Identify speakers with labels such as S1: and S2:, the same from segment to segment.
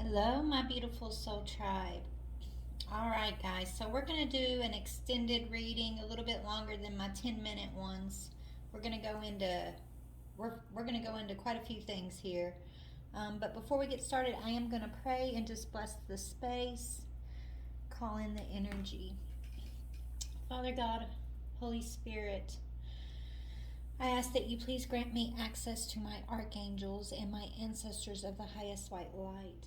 S1: Hello, my beautiful soul tribe. All right, guys. So we're going to do an extended reading, a little bit longer than my 10-minute ones. We're going to go into we're going to go into quite a few things here. But before we get started, I am going to pray and just bless the space, call in the energy. Father God, Holy Spirit, I ask that you please grant me access to my archangels and my ancestors of the highest white light.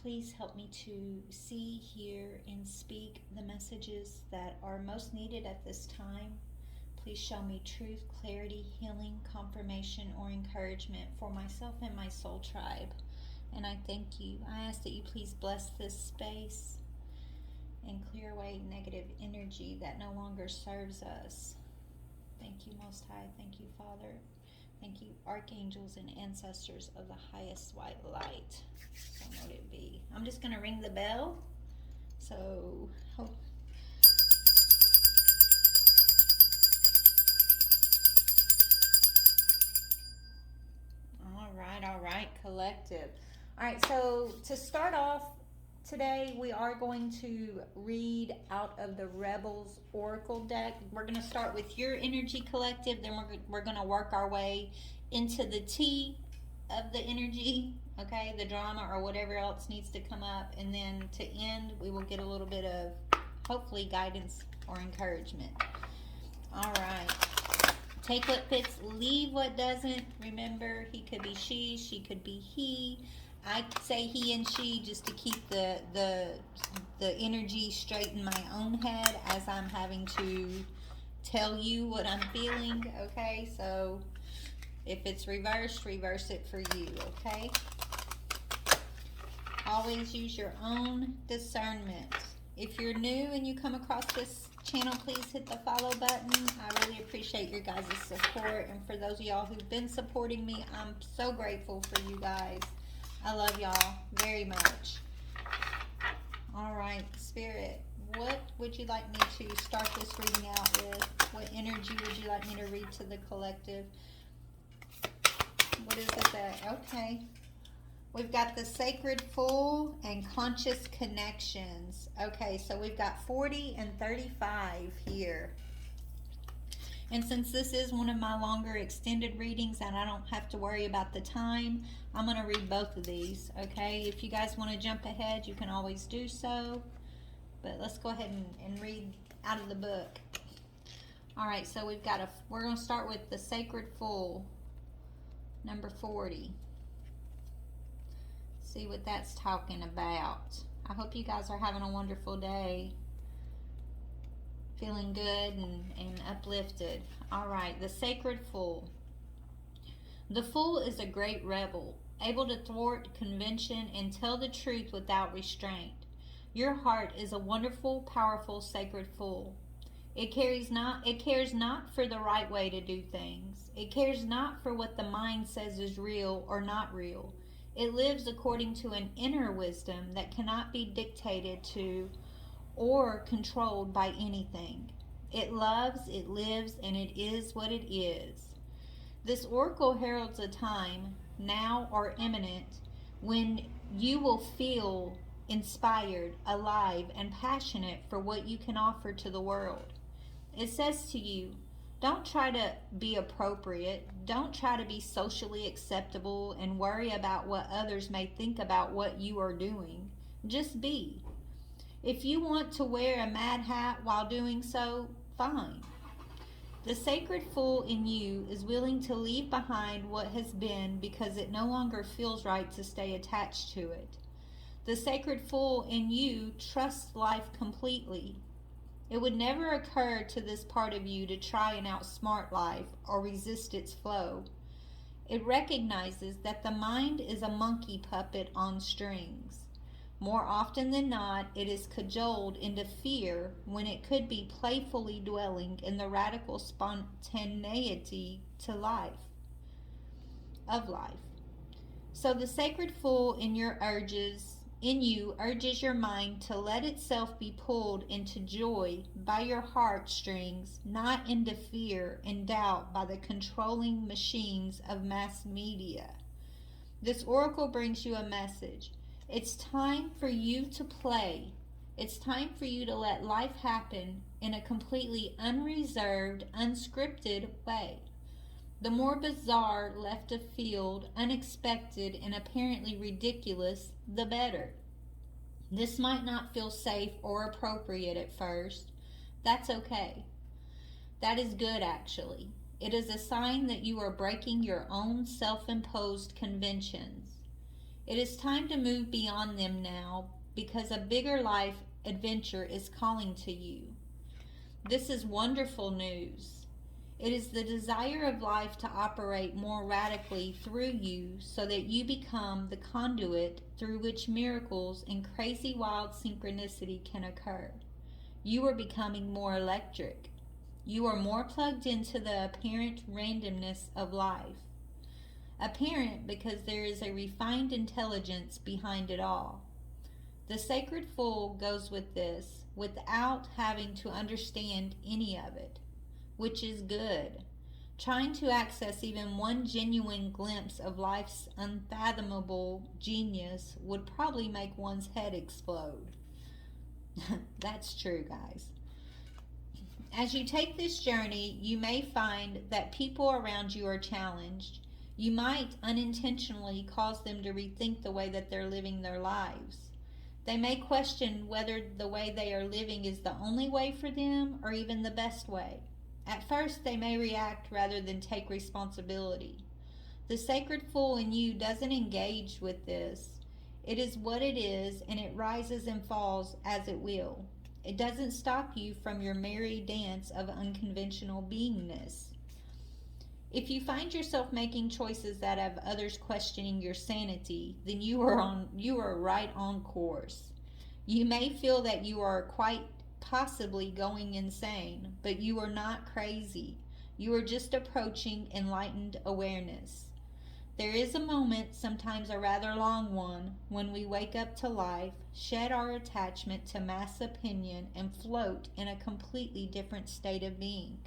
S1: Please help me to see, hear, and speak the messages that are most needed at this time. Please show me truth, clarity, healing, confirmation, or encouragement for myself and my soul tribe. And I thank you. I ask that you please bless this space and clear away negative energy that no longer serves us. Thank you, Most High. Thank you, Father. Thank you, archangels and ancestors of the highest white light. So let it be. I'm just going to ring the bell. So, hope. All right, collective. All right, so to start off today, we are going to read out of the Rebels Oracle deck. We're going to start with your energy collective, then we're going to work our way into the T of the energy, okay, the drama or whatever else needs to come up, and then to end, we will get a little bit of hopefully guidance or encouragement. All right. Take what fits, leave what doesn't. Remember, he could be she could be he. I say he and she just to keep the energy straight in my own head as I'm having to tell you what I'm feeling, okay? So if it's reversed, reverse it for you, okay? Always use your own discernment. If you're new and you come across this channel, please hit the follow button. I really appreciate your guys' support. And for those of y'all who've been supporting me, I'm so grateful for you guys. I love y'all very much. All right, Spirit, what would you like me to start this reading out with? What energy would you like me to read to the collective? What is it that, okay. We've got the Sacred Fool and Conscious Connections. Okay, so we've got 40 and 35 here. And since this is one of my longer extended readings and I don't have to worry about the time, I'm going to read both of these, okay? If you guys want to jump ahead, you can always do so. But let's go ahead and read out of the book. All right, so we're going to start with the Sacred Fool, number 40. See what that's talking about. I hope you guys are having a wonderful day. Feeling good and uplifted. All right, the Sacred Fool. The Fool is a great rebel, able to thwart convention and tell the truth without restraint. Your heart is a wonderful, powerful, sacred fool. It cares not for the right way to do things. It cares not for what the mind says is real or not real. It lives according to an inner wisdom that cannot be dictated to or controlled by anything. It loves, it lives, and it is what it is. This oracle heralds a time, now or imminent, when you will feel inspired, alive, and passionate for what you can offer to the world. It says to you, don't try to be appropriate. Don't try to be socially acceptable and worry about what others may think about what you are doing. Just be. If you want to wear a mad hat while doing so, fine. The sacred fool in you is willing to leave behind what has been because it no longer feels right to stay attached to it. The sacred fool in you trusts life completely. It would never occur to this part of you to try and outsmart life or resist its flow. It recognizes that the mind is a monkey puppet on strings. More often than not, it is cajoled into fear when it could be playfully dwelling in the radical spontaneity of life. So the sacred fool in you urges your mind to let itself be pulled into joy by your heartstrings, not into fear and doubt by the controlling machines of mass media. This oracle brings you a message. It's time for you to play. It's time for you to let life happen in a completely unreserved, unscripted way. The more bizarre, left of field, unexpected, and apparently ridiculous, the better. This might not feel safe or appropriate at first. That's okay. That is good, actually. It is a sign that you are breaking your own self imposed conventions. It is time to move beyond them now because a bigger life adventure is calling to you. This is wonderful news. It is the desire of life to operate more radically through you so that you become the conduit through which miracles and crazy wild synchronicity can occur. You are becoming more electric. You are more plugged into the apparent randomness of life. Apparent because there is a refined intelligence behind it all. The sacred fool goes with this without having to understand any of it, which is good. Trying to access even one genuine glimpse of life's unfathomable genius would probably make one's head explode. That's true, guys. As you take this journey, you may find that people around you are challenged. You might unintentionally cause them to rethink the way that they're living their lives. They may question whether the way they are living is the only way for them or even the best way. At first, they may react rather than take responsibility. The sacred fool in you doesn't engage with this. It is what it is, and it rises and falls as it will. It doesn't stop you from your merry dance of unconventional beingness. If you find yourself making choices that have others questioning your sanity, then you are right on course. You may feel that you are quite possibly going insane, but you are not crazy. You are just approaching enlightened awareness. There is a moment, sometimes a rather long one, when we wake up to life, shed our attachment to mass opinion, and float in a completely different state of being.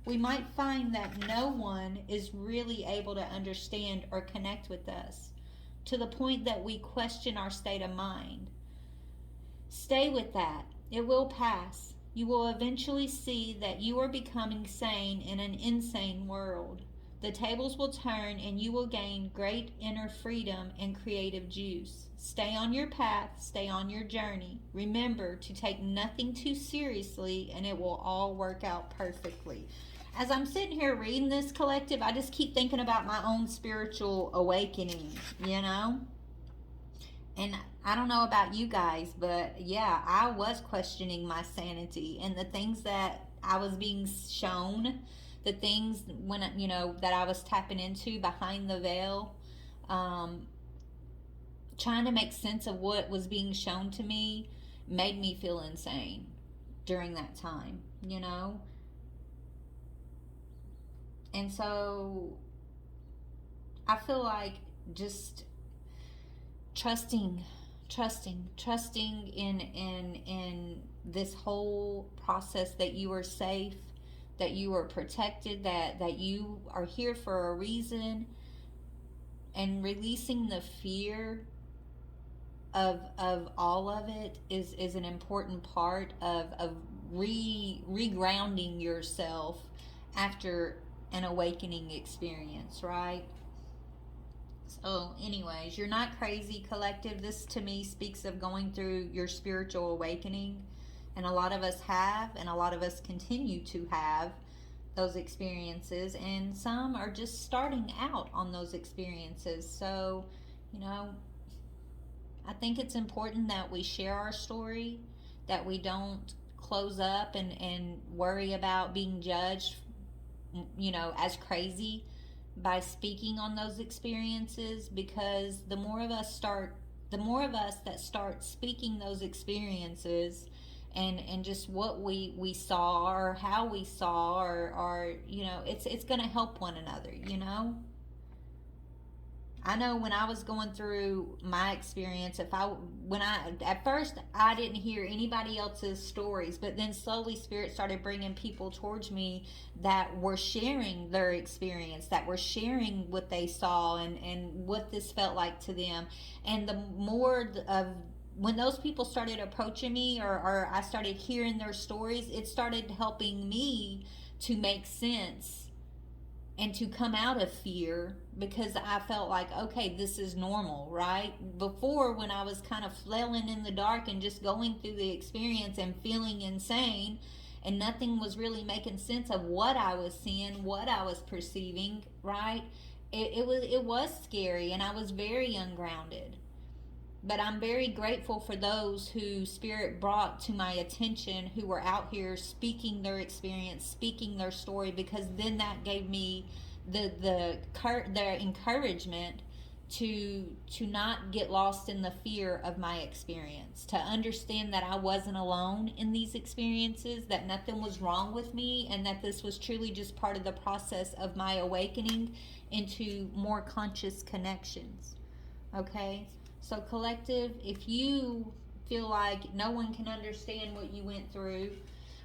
S1: We might find that no one is really able to understand or connect with us, to the point that we question our state of mind. Stay with that. It will pass. You will eventually see that you are becoming sane in an insane world. The tables will turn and you will gain great inner freedom and creative juice. Stay on your path, stay on your journey. Remember to take nothing too seriously and it will all work out perfectly. As I'm sitting here reading this collective, I just keep thinking about my own spiritual awakening, you know? And I don't know about you guys, but yeah, I was questioning my sanity and the things that I was being shown, the things when that I was tapping into behind the veil, trying to make sense of what was being shown to me made me feel insane during that time, And so I feel like just trusting in this whole process, that you are safe, that you are protected, that you are here for a reason, and releasing the fear of all of it is an important part of regrounding yourself after an awakening experience, right? So anyways, you're not crazy, collective. This to me speaks of going through your spiritual awakening, and a lot of us have, and a lot of us continue to have those experiences, and some are just starting out on those experiences. So I think it's important that we share our story, that we don't close up and worry about being judged as crazy by speaking on those experiences, because the more of us that start speaking those experiences and just what we saw or how we saw or it's going to help one another. I know when I was going through my experience, at first I didn't hear anybody else's stories, but then slowly Spirit started bringing people towards me that were sharing their experience, that were sharing what they saw and what this felt like to them. And the more of when those people started approaching me, or I started hearing their stories, it started helping me to make sense and to come out of fear, because I felt like, okay, this is normal, right? Before, when I was kind of flailing in the dark and just going through the experience and feeling insane, and nothing was really making sense of what I was seeing, what I was perceiving, right? It was scary, and I was very ungrounded. But I'm very grateful for those who Spirit brought to my attention, who were out here speaking their experience, speaking their story, because then that gave me the encouragement to not get lost in the fear of my experience, to understand that I wasn't alone in these experiences, that nothing was wrong with me, and that this was truly just part of the process of my awakening into more conscious connections. Okay? So, collective, if you feel like no one can understand what you went through,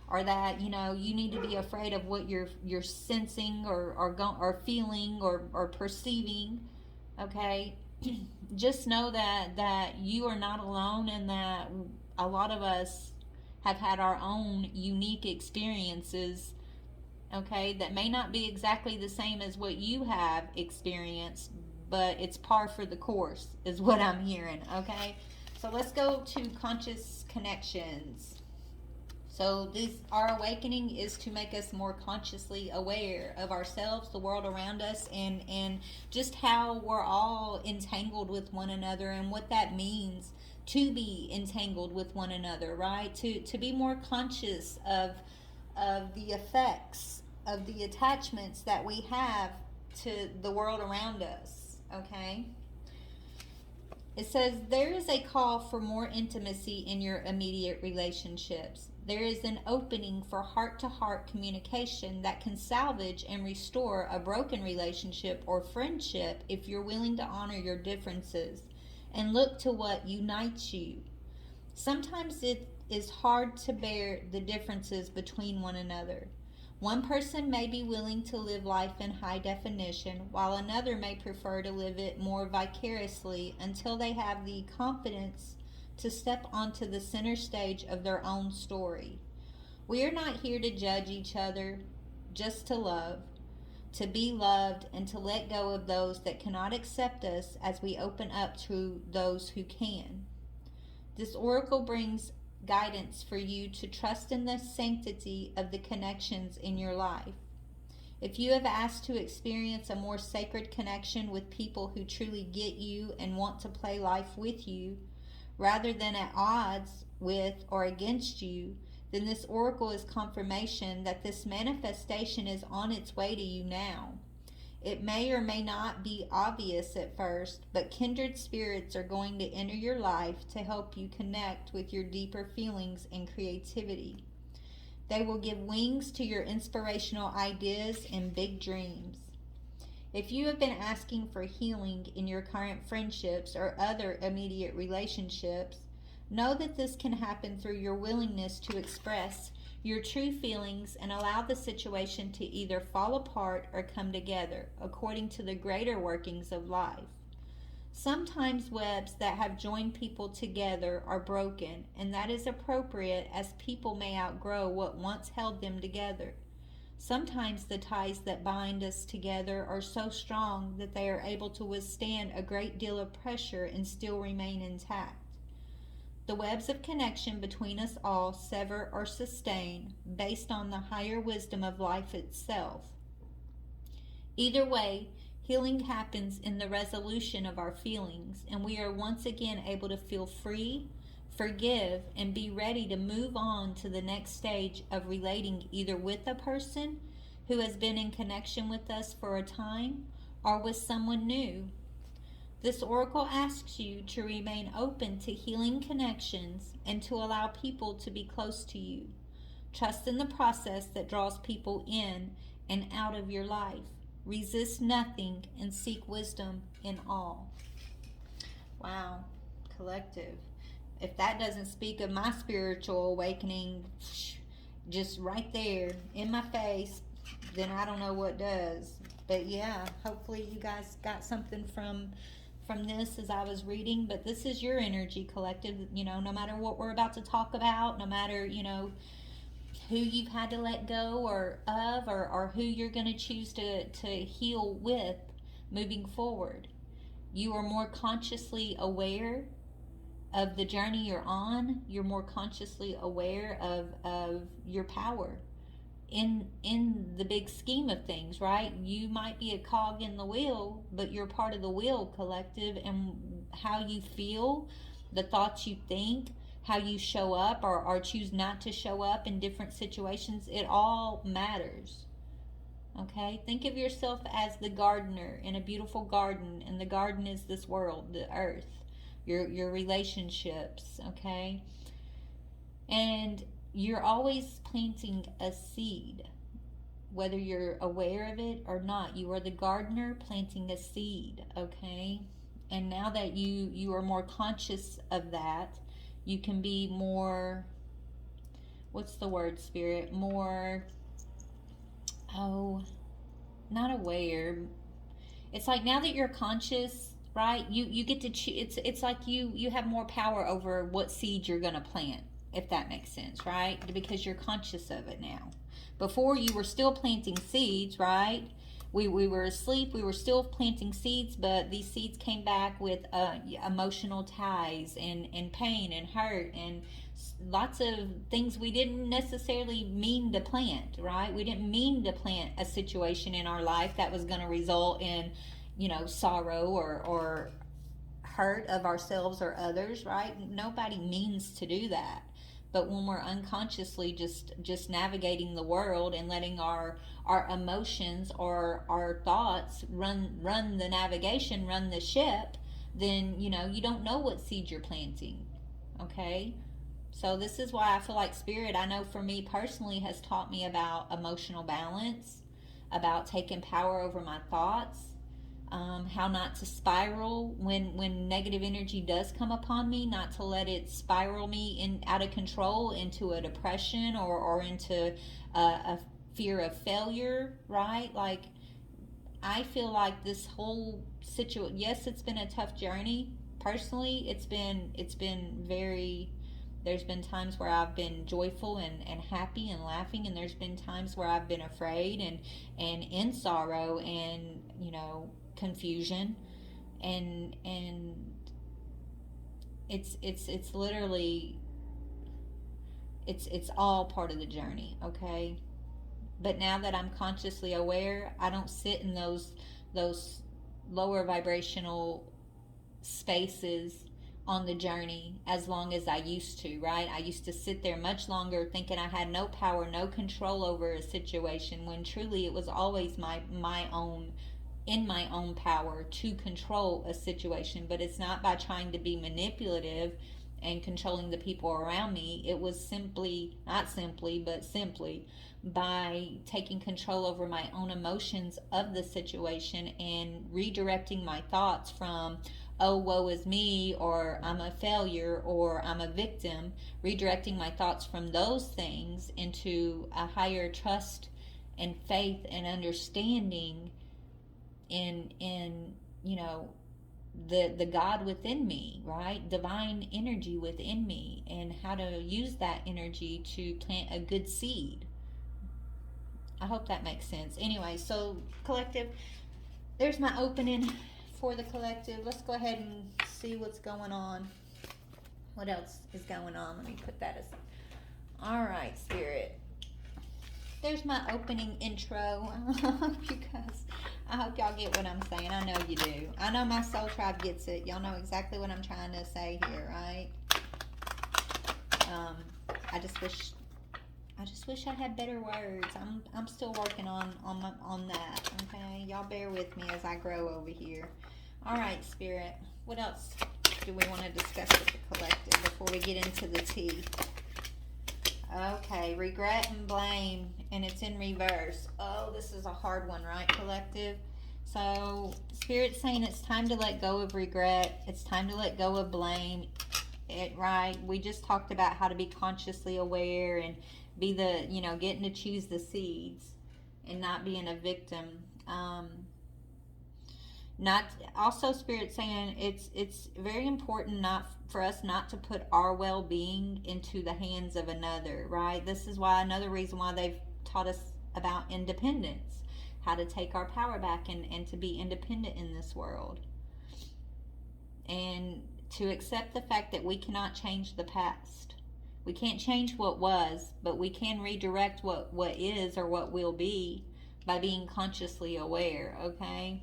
S1: or that you need to be afraid of what you're sensing or feeling or perceiving, okay, just know that you are not alone, and that a lot of us have had our own unique experiences, okay, that may not be exactly the same as what you have experienced, but it's par for the course, is what I'm hearing, okay? So let's go to conscious connections. So our awakening is to make us more consciously aware of ourselves, the world around us, and just how we're all entangled with one another, and what that means to be entangled with one another, right? To be more conscious of the effects of the attachments that we have to the world around us, okay? It says there is a call for more intimacy in your immediate relationships. There is an opening for heart to heart communication that can salvage and restore a broken relationship or friendship if you're willing to honor your differences and look to what unites you. Sometimes it is hard to bear the differences between one another. One person may be willing to live life in high definition, while another may prefer to live it more vicariously until they have the confidence to step onto the center stage of their own story. We are not here to judge each other, just to love, to be loved, and to let go of those that cannot accept us as we open up to those who can. This oracle brings guidance for you to trust in the sanctity of the connections in your life. If you have asked to experience a more sacred connection with people who truly get you and want to play life with you, rather than at odds with or against you, then this oracle is confirmation that this manifestation is on its way to you now. It may or may not be obvious at first, but kindred spirits are going to enter your life to help you connect with your deeper feelings and creativity. They will give wings to your inspirational ideas and big dreams. If you have been asking for healing in your current friendships or other immediate relationships, know that this can happen through your willingness to express your true feelings and allow the situation to either fall apart or come together according to the greater workings of life. Sometimes webs that have joined people together are broken, and that is appropriate as people may outgrow what once held them together. Sometimes the ties that bind us together are so strong that they are able to withstand a great deal of pressure and still remain intact. The webs of connection between us all sever or sustain based on the higher wisdom of life itself. Either way, healing happens in the resolution of our feelings, and we are once again able to feel free, forgive, and be ready to move on to the next stage of relating either with a person who has been in connection with us for a time or with someone new. This oracle asks you to remain open to healing connections and to allow people to be close to you. Trust in the process that draws people in and out of your life. Resist nothing and seek wisdom in all. Wow, collective. If that doesn't speak of my spiritual awakening, just right there in my face, then I don't know what does. But yeah, hopefully you guys got something from this as I was reading. But this is your energy, collective. You know, no matter what we're about to talk about, no matter, you know, who you've had to let go or who you're going to choose to heal with moving forward. You are more consciously aware of the journey you're on. You're more consciously aware of your power in the big scheme of things, right? You might be a cog in the wheel, but you're part of the wheel, collective, and how you feel, the thoughts you think, how you show up or choose not to show up in different situations, it all matters. Okay? Think of yourself as the gardener in a beautiful garden, and the garden is this world, the earth, your relationships, okay? And you're always planting a seed, whether you're aware of it or not. You are the gardener planting a seed, okay? And now that you are more conscious of that, you can be more, what's the word, Spirit? More, not aware. It's like now that you're conscious, right? You get to it's like you have more power over what seed you're going to plant, if that makes sense, right? Because you're conscious of it now. Before, you were still planting seeds, right? We were asleep, we were still planting seeds, but these seeds came back with emotional ties and pain and hurt and lots of things we didn't necessarily mean to plant, right? We didn't mean to plant a situation in our life that was going to result in, you know, sorrow or hurt of ourselves or others, right? Nobody means to do that. But when we're unconsciously just navigating the world and letting our emotions or our thoughts run the navigation, run the ship, then, you know, you don't know what seed you're planting. Okay? So this is why I feel like Spirit, I know for me personally, has taught me about emotional balance, about taking power over my thoughts, how not to spiral when negative energy does come upon me, not to let it spiral me out of control into a depression or into a fear of failure, right? Like, I feel like this whole situation, yes, it's been a tough journey. Personally, it's been very, there's been times where I've been joyful and happy and laughing, and there's been times where I've been afraid and in sorrow and, you know, confusion, and it's literally it's all part of the journey, okay? But now that I'm consciously aware, I don't sit in those lower vibrational spaces on the journey as long as I used to, right? I used to sit there much longer thinking I had no power, no control over a situation, when truly it was always my own, in my own power to control a situation. But it's not by trying to be manipulative and controlling the people around me. It was simply, not simply, but simply by taking control over my own emotions of the situation and redirecting my thoughts from, oh, woe is me, or I'm a failure, or I'm a victim, redirecting my thoughts from those things into a higher trust and faith and understanding in you know, the God within me, right? Divine energy within me, and how to use that energy to plant a good seed. I hope that makes sense. Anyway, so collective, there's my opening for the collective. Let's go ahead and see what's going on. What else is going on? Let me put that aside. All right, Spirit. There's my opening intro. I hope y'all get what I'm saying. I know you do. I know my soul tribe gets it. Y'all know exactly what I'm trying to say here, right? I just wish I had better words. I'm still working on that. Okay, y'all bear with me as I grow over here. All right, Spirit. What else do we want to discuss with the collective before we get into the tea? Okay, regret and blame, and it's in reverse. Oh, this is a hard one, right, collective? So, Spirit's saying it's time to let go of regret. It's time to let go of blame. Right? We just talked about how to be consciously aware and be the, getting to choose the seeds and not being a victim. Um, not also Spirit saying it's very important not for us not to put our well-being into the hands of another, right? This is why another reason why they've taught us about independence, how to take our power back and to be independent in this world, and to accept the fact that we cannot change the past. We can't change what was, but we can redirect what is or what will be by being consciously aware, okay?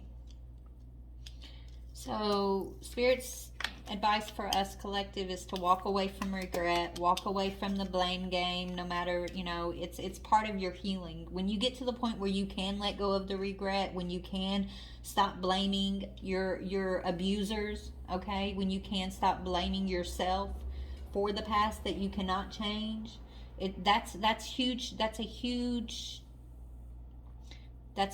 S1: So, Spirit's advice for us collective is to walk away from regret, walk away from the blame game. No matter, it's part of your healing. When you get to the point where you can let go of the regret, when you can stop blaming your abusers, okay? When you can stop blaming yourself for the past that you cannot change, that's huge. That's a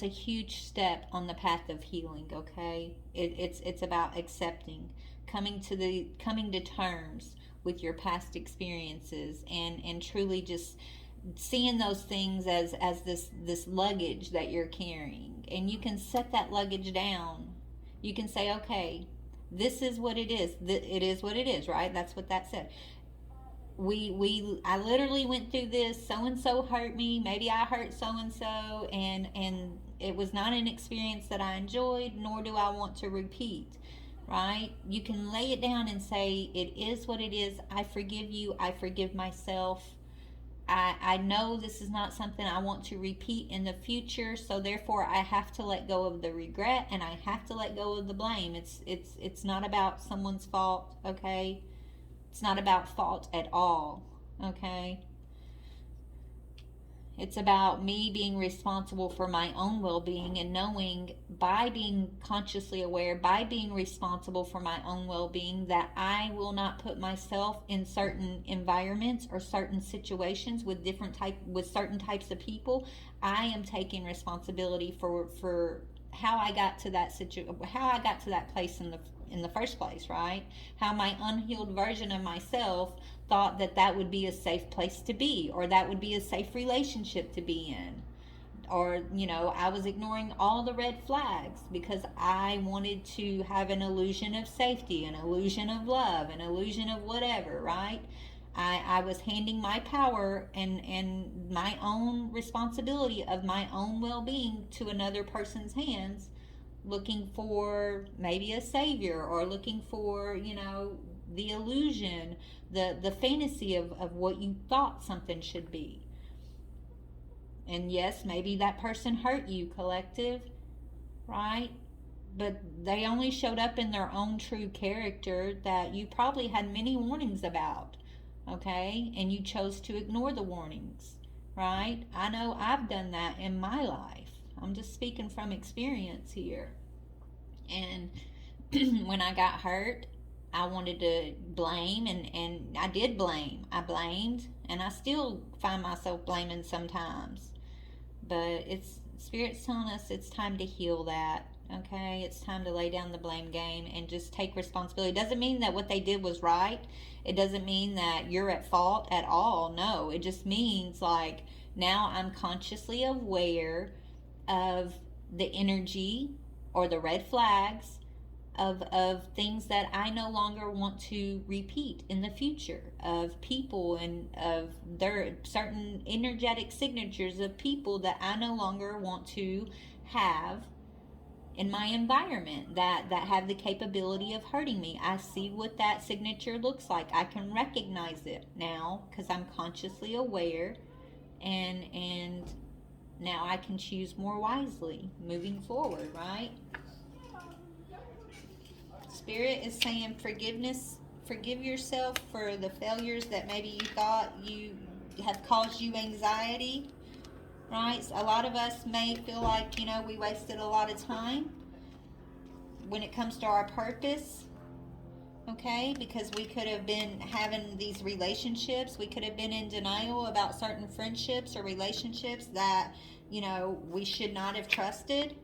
S1: huge step on the path of healing, okay? It's about accepting, coming to terms with your past experiences, and truly just seeing those things as this luggage that you're carrying. And you can set that luggage down. You can say, okay, this is what it is. It is what it is, right? That's what that said. I literally went through this. So and so hurt me. Maybe I hurt so and so, and it was not an experience that I enjoyed, nor do I want to repeat. Right? You can lay it down and say, it is what it is. I forgive you. I forgive myself. I know this is not something I want to repeat in the future, so therefore I have to let go of the regret, and I have to let go of the blame. It's not about someone's fault, okay? It's not about fault at all, okay? It's about me being responsible for my own well-being, and knowing, by being consciously aware, by being responsible for my own well-being, that I will not put myself in certain environments or certain situations with certain types of people. I am taking responsibility for how I got to that place in the first place, right? How my unhealed version of myself thought that would be a safe place to be, or that would be a safe relationship to be in. Or, I was ignoring all the red flags because I wanted to have an illusion of safety, an illusion of love, an illusion of whatever, right? I was handing my power and my own responsibility of my own well-being to another person's hands, looking for maybe a savior, or looking for, the illusion, the fantasy of what you thought something should be. And yes, maybe that person hurt you, collective, right? But they only showed up in their own true character that you probably had many warnings about, okay? And you chose to ignore the warnings, right? I know I've done that in my life. I'm just speaking from experience here. And when I got hurt, I wanted to blame, and I did blame. I blamed, and I still find myself blaming sometimes. But Spirit's telling us it's time to heal that, okay? It's time to lay down the blame game and just take responsibility. It doesn't mean that what they did was right. It doesn't mean that you're at fault at all. No, it just means, like, now I'm consciously aware of the energy or the red flags of things that I no longer want to repeat in the future, of people and of their certain energetic signatures of people that I no longer want to have in my environment that have the capability of hurting me. I see what that signature looks like. I can recognize it now because I'm consciously aware, and now I can choose more wisely moving forward, right? Spirit is saying forgive yourself for the failures that maybe you thought you have caused you anxiety, right? So a lot of us may feel like, we wasted a lot of time when it comes to our purpose. Okay, because we could have been having these relationships, we could have been in denial about certain friendships or relationships that, we should not have trusted.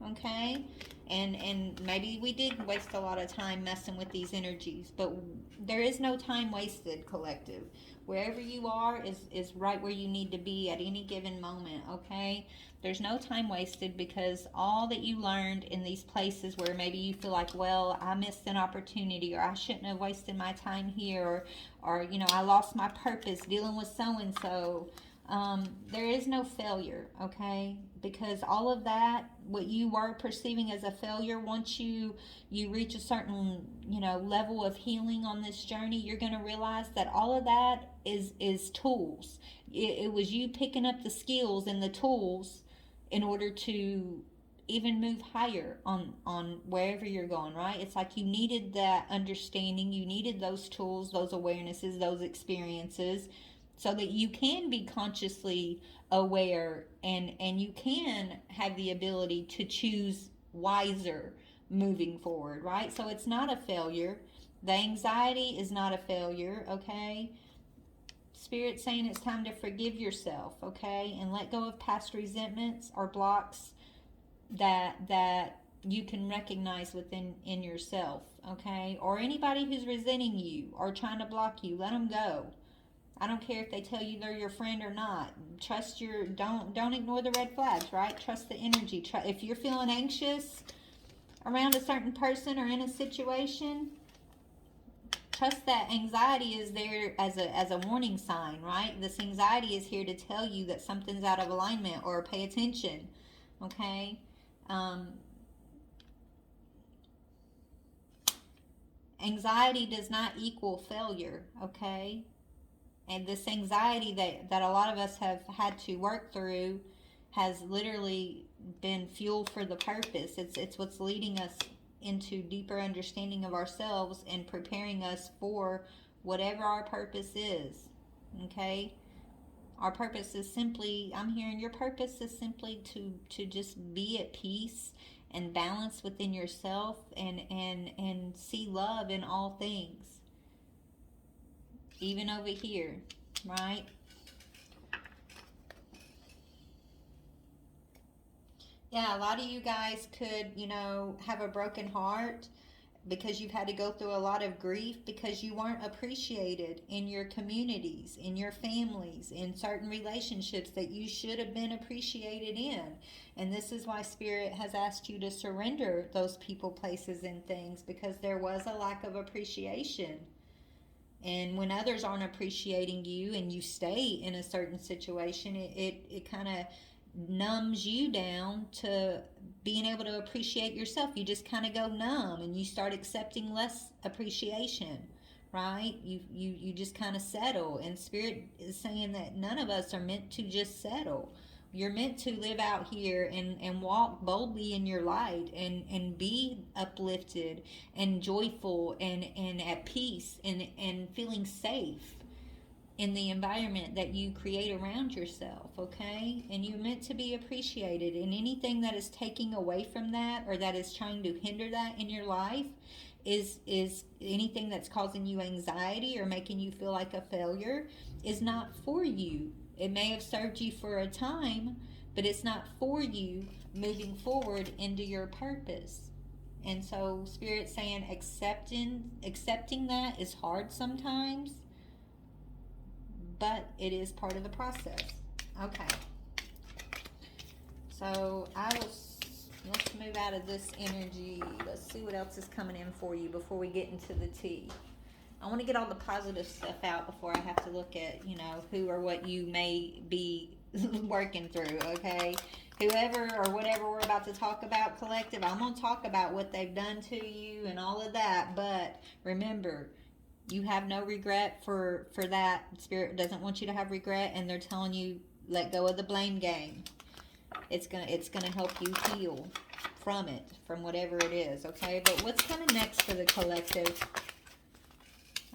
S1: Okay, and maybe we did waste a lot of time messing with these energies, but there is no time wasted, collective. Wherever you are is right where you need to be at any given moment. Okay, there's no time wasted, because all that you learned in these places where maybe you feel like, well, I missed an opportunity, or I shouldn't have wasted my time here, or I lost my purpose dealing with so and so. There is no failure, okay? Because all of that, what you were perceiving as a failure, once you reach a certain level of healing on this journey, you're going to realize that all of that is tools. It was you picking up the skills and the tools in order to even move higher on wherever you're going, right? It's like you needed that understanding, you needed those tools, those awarenesses, those experiences, so that you can be consciously aware, and you can have the ability to choose wiser moving forward, right? So it's not a failure. The anxiety is not a failure, okay? Spirit saying it's time to forgive yourself, okay? And let go of past resentments or blocks that you can recognize within in yourself, okay? Or anybody who's resenting you or trying to block you, let them go. I don't care if they tell you they're your friend or not. Trust your don't ignore the red flags, right? Trust the energy. If you're feeling anxious around a certain person or in a situation, trust that anxiety is there as a warning sign, right? This anxiety is here to tell you that something's out of alignment, or pay attention, okay? Um, Anxiety does not equal failure, okay? And this anxiety that a lot of us have had to work through has literally been fuel for the purpose. It's what's leading us into deeper understanding of ourselves and preparing us for whatever our purpose is. Okay? Our purpose is simply, I'm hearing your purpose is simply to just be at peace and balance within yourself, and see love in all things, even over here, right? Yeah, a lot of you guys could, have a broken heart because you've had to go through a lot of grief because you weren't appreciated in your communities, in your families, in certain relationships that you should have been appreciated in. And this is why Spirit has asked you to surrender those people, places, and things, because there was a lack of appreciation. And when others aren't appreciating you and you stay in a certain situation, it kind of numbs you down to being able to appreciate yourself. You just kind of go numb and you start accepting less appreciation, right? You just kind of settle. And Spirit is saying that none of us are meant to just settle. You're meant to live out here and walk boldly in your light, and be uplifted and joyful and at peace and feeling safe in the environment that you create around yourself, okay? And you're meant to be appreciated. And anything that is taking away from that, or that is trying to hinder that in your life, is anything that's causing you anxiety or making you feel like a failure, is not for you. It may have served you for a time, but it's not for you moving forward into your purpose. And so Spirit's saying accepting that is hard sometimes, but it is part of the process. Okay. So let's move out of this energy. Let's see what else is coming in for you before we get into the tea. I want to get all the positive stuff out before I have to look at, who or what you may be working through, okay? Whoever or whatever we're about to talk about, collective, I'm going to talk about what they've done to you and all of that, but remember, you have no regret for that. Spirit doesn't want you to have regret, and they're telling you, let go of the blame game. It's gonna help you heal from it, from whatever it is, okay? But what's coming next for the collective?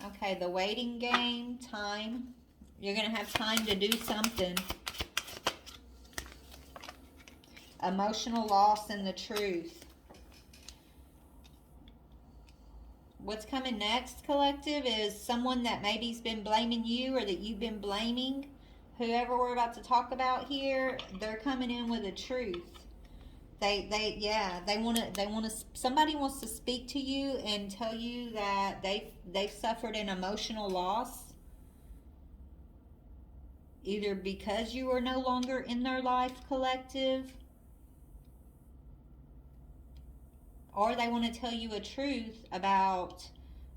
S1: Okay, the waiting game, time. You're gonna have time to do something. Emotional loss and the truth. What's coming next, collective, is someone that maybe's been blaming you or that you've been blaming. Whoever we're about to talk about here, they're coming in with a truth. They want to somebody wants to speak to you and tell you that they've suffered an emotional loss, either because you are no longer in their life, collective, or they want to tell you a truth about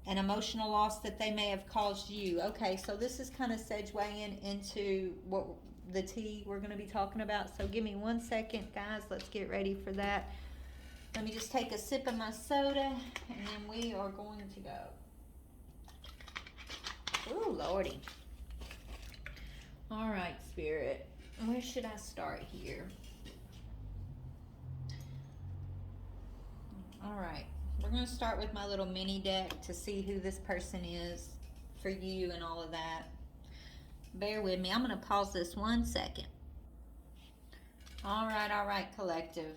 S1: an emotional loss that they may have caused you. Okay, so this is kind of segueing into what the tea we're going to be talking about. So give me 1 second, guys. Let's get ready for that. Let me just take a sip of my soda, and then we are going to go. Ooh, Lordy. All right, Spirit. Where should I start here? All right. We're going to start with my little mini deck to see who this person is for you and all of that. Bear with me. I'm going to pause this 1 second. All right, collective.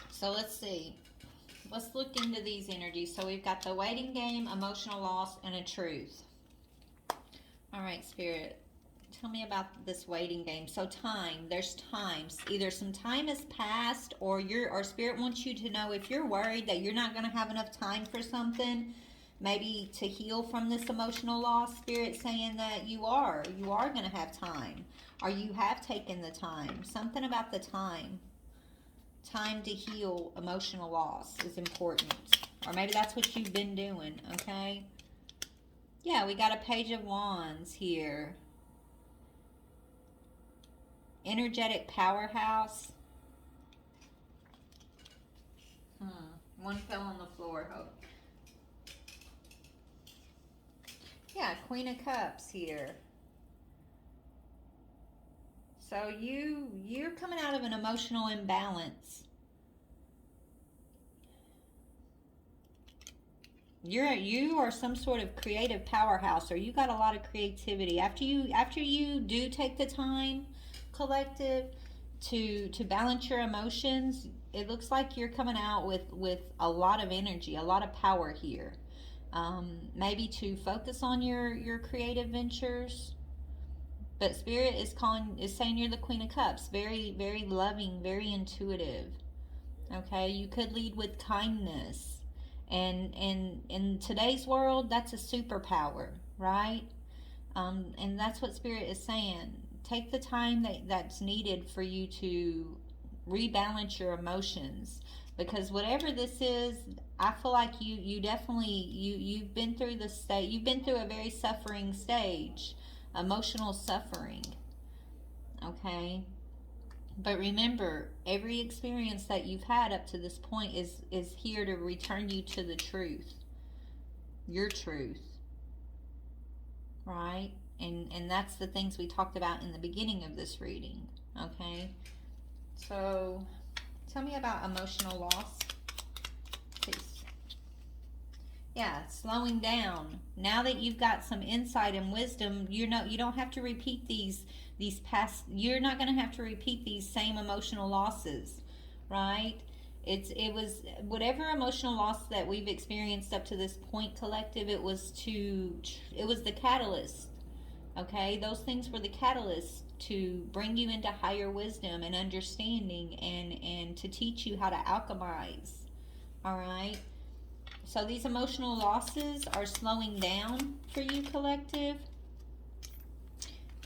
S1: So let's see. Let's look into these energies. So we've got the waiting game, emotional loss, and a truth. All right, Spirit. Tell me about this waiting game. So time, there's times. Either some time has passed, or Spirit wants you to know, if you're worried that you're not going to have enough time for something, maybe to heal from this emotional loss, Spirit saying that you are going to have time, or you have taken the time. Something about the time to heal emotional loss is important, or maybe that's what you've been doing. Okay, yeah, we got a Page of Wands here. Energetic powerhouse. One fell on the floor. Oh. Yeah, Queen of Cups here. So you're coming out of an emotional imbalance. You are some sort of creative powerhouse, or you got a lot of creativity. After you do take the time, collective, to balance your emotions, it looks like you're coming out with a lot of energy, a lot of power here. Maybe to focus on your creative ventures. But Spirit is saying you're the Queen of Cups, very, very loving, very intuitive. Okay, you could lead with kindness, and in today's world, that's a superpower, right? And that's what Spirit is saying. Take the time that's needed for you to rebalance your emotions, because whatever this is, I feel like you definitely you've been through the state. You've been through a very suffering stage, emotional suffering. Okay, but remember, every experience that you've had up to this point is here to return you to the truth, your truth, right? And that's the things we talked about in the beginning of this reading. Okay, so tell me about emotional loss, please. Yeah, slowing down. Now that you've got some insight and wisdom, you don't have to repeat these past. You're not going to have to repeat these same emotional losses, right? It was whatever emotional loss that we've experienced up to this point, collective. It was the catalyst. Okay, those things were the catalyst to bring you into higher wisdom and understanding, and to teach you how to alchemize. All right. So these emotional losses are slowing down for you, collective.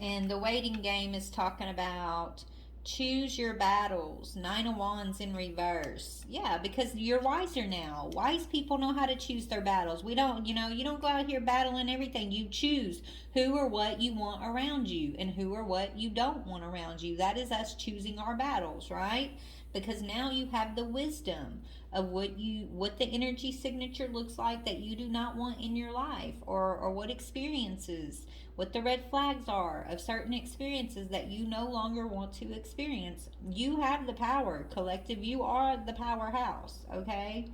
S1: And the waiting game is talking about choose your battles. 9 of Wands in reverse. Yeah, because you're wiser now. Wise people know how to choose their battles. We don't, you don't go out here battling everything. You choose who or what you want around you, and who or what you don't want around you. That is us choosing our battles, right? Because now you have the wisdom of what the energy signature looks like that you do not want in your life, or what experiences, what the red flags are of certain experiences that you no longer want to experience. You have the power, collective. You are the powerhouse, okay?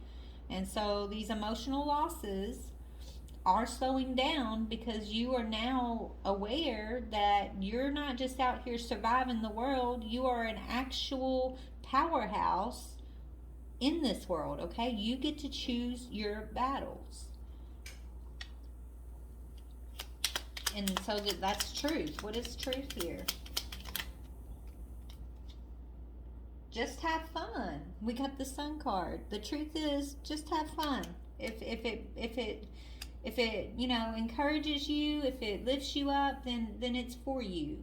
S1: And so these emotional losses are slowing down because you are now aware that you're not just out here surviving the world. You are an actual powerhouse in this world, okay? You get to choose your battles. And so that's truth. What is truth here? Just have fun. We got the Sun card. The truth is, just have fun. If it encourages you, if it lifts you up, then it's for you.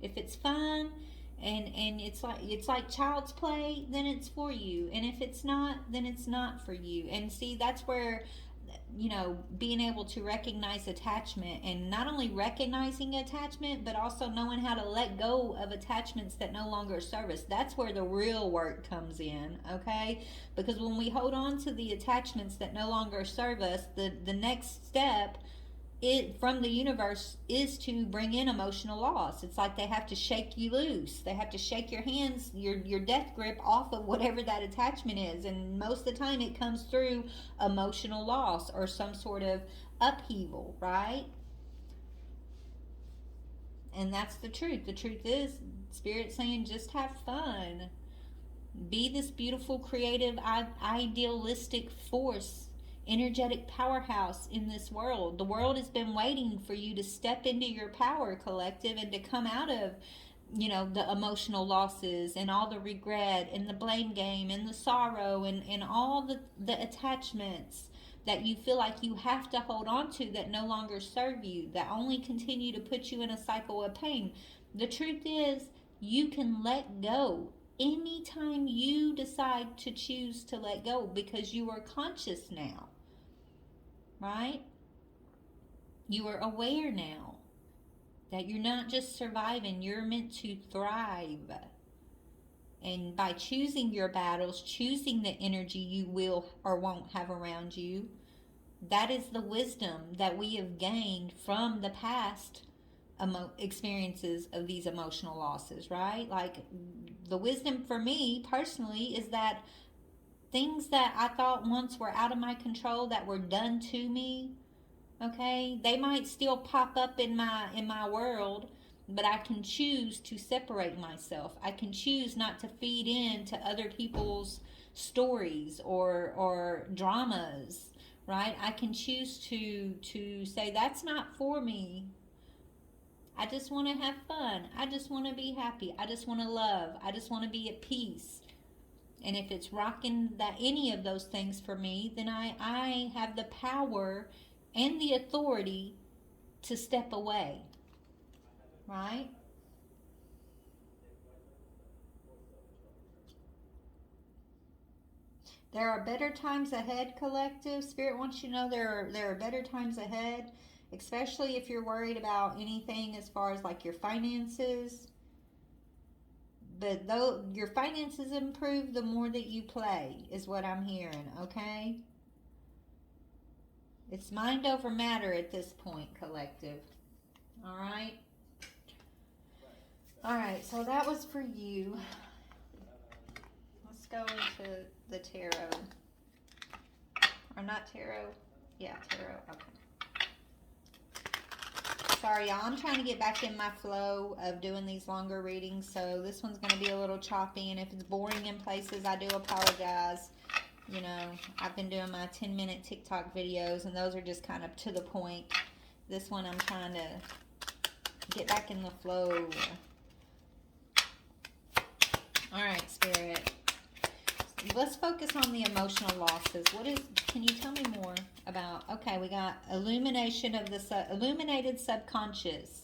S1: If it's fun and it's like child's play, then it's for you. And if it's not, then it's not for you. And see, that's where being able to recognize attachment, and not only recognizing attachment, but also knowing how to let go of attachments that no longer serve us. That's where the real work comes in, okay? Because when we hold on to the attachments that no longer serve us, the next step from the universe is to bring in emotional loss. It's like they have to shake you loose. They have to shake your hands, your death grip off of whatever that attachment is. And most of the time it comes through emotional loss or some sort of upheaval, right? And that's the truth. The truth is, Spirit saying, just have fun. Be this beautiful, creative, idealistic force, energetic powerhouse in this world. The world has been waiting for you to step into your power, collective, and to come out of the emotional losses and all the regret and the blame game and the sorrow and all the attachments that you feel like you have to hold on to that no longer serve you, that only continue to put you in a cycle of pain. The truth is, you can let go anytime you decide to choose to let go, because you are conscious now. Right? You are aware now that you're not just surviving, you're meant to thrive. And by choosing your battles, choosing the energy you will or won't have around you, that is the wisdom that we have gained from the past experiences of these emotional losses, right? Like, the wisdom for me personally is that things that I thought once were out of my control, that were done to me, okay, they might still pop up in my world, but I can choose to separate myself. I can choose not to feed into other people's stories or dramas, right? I can choose to say, that's not for me. I just want to have fun. I just want to be happy. I just want to love. I just want to be at peace. And if it's rocking any of those things for me, then I have the power and the authority to step away. Right? There are better times ahead, collective. Spirit wants you to know there are better times ahead, especially if you're worried about anything as far as like your finances. But though your finances improve, the more that you play is what I'm hearing, okay? It's mind over matter at this point, collective. All right? All right, so that was for you. Let's go into the tarot. Or not tarot? Yeah, tarot. Okay. Sorry, y'all. I'm trying to get back in my flow of doing these longer readings, so this one's going to be a little choppy, and if it's boring in places, I do apologize. I've been doing my 10-minute TikTok videos, and those are just kind of to the point. This one, I'm trying to get back in the flow. All right, Spirit. Let's focus on the emotional losses. Can you tell me more about, okay, we got illumination of the illuminated subconscious.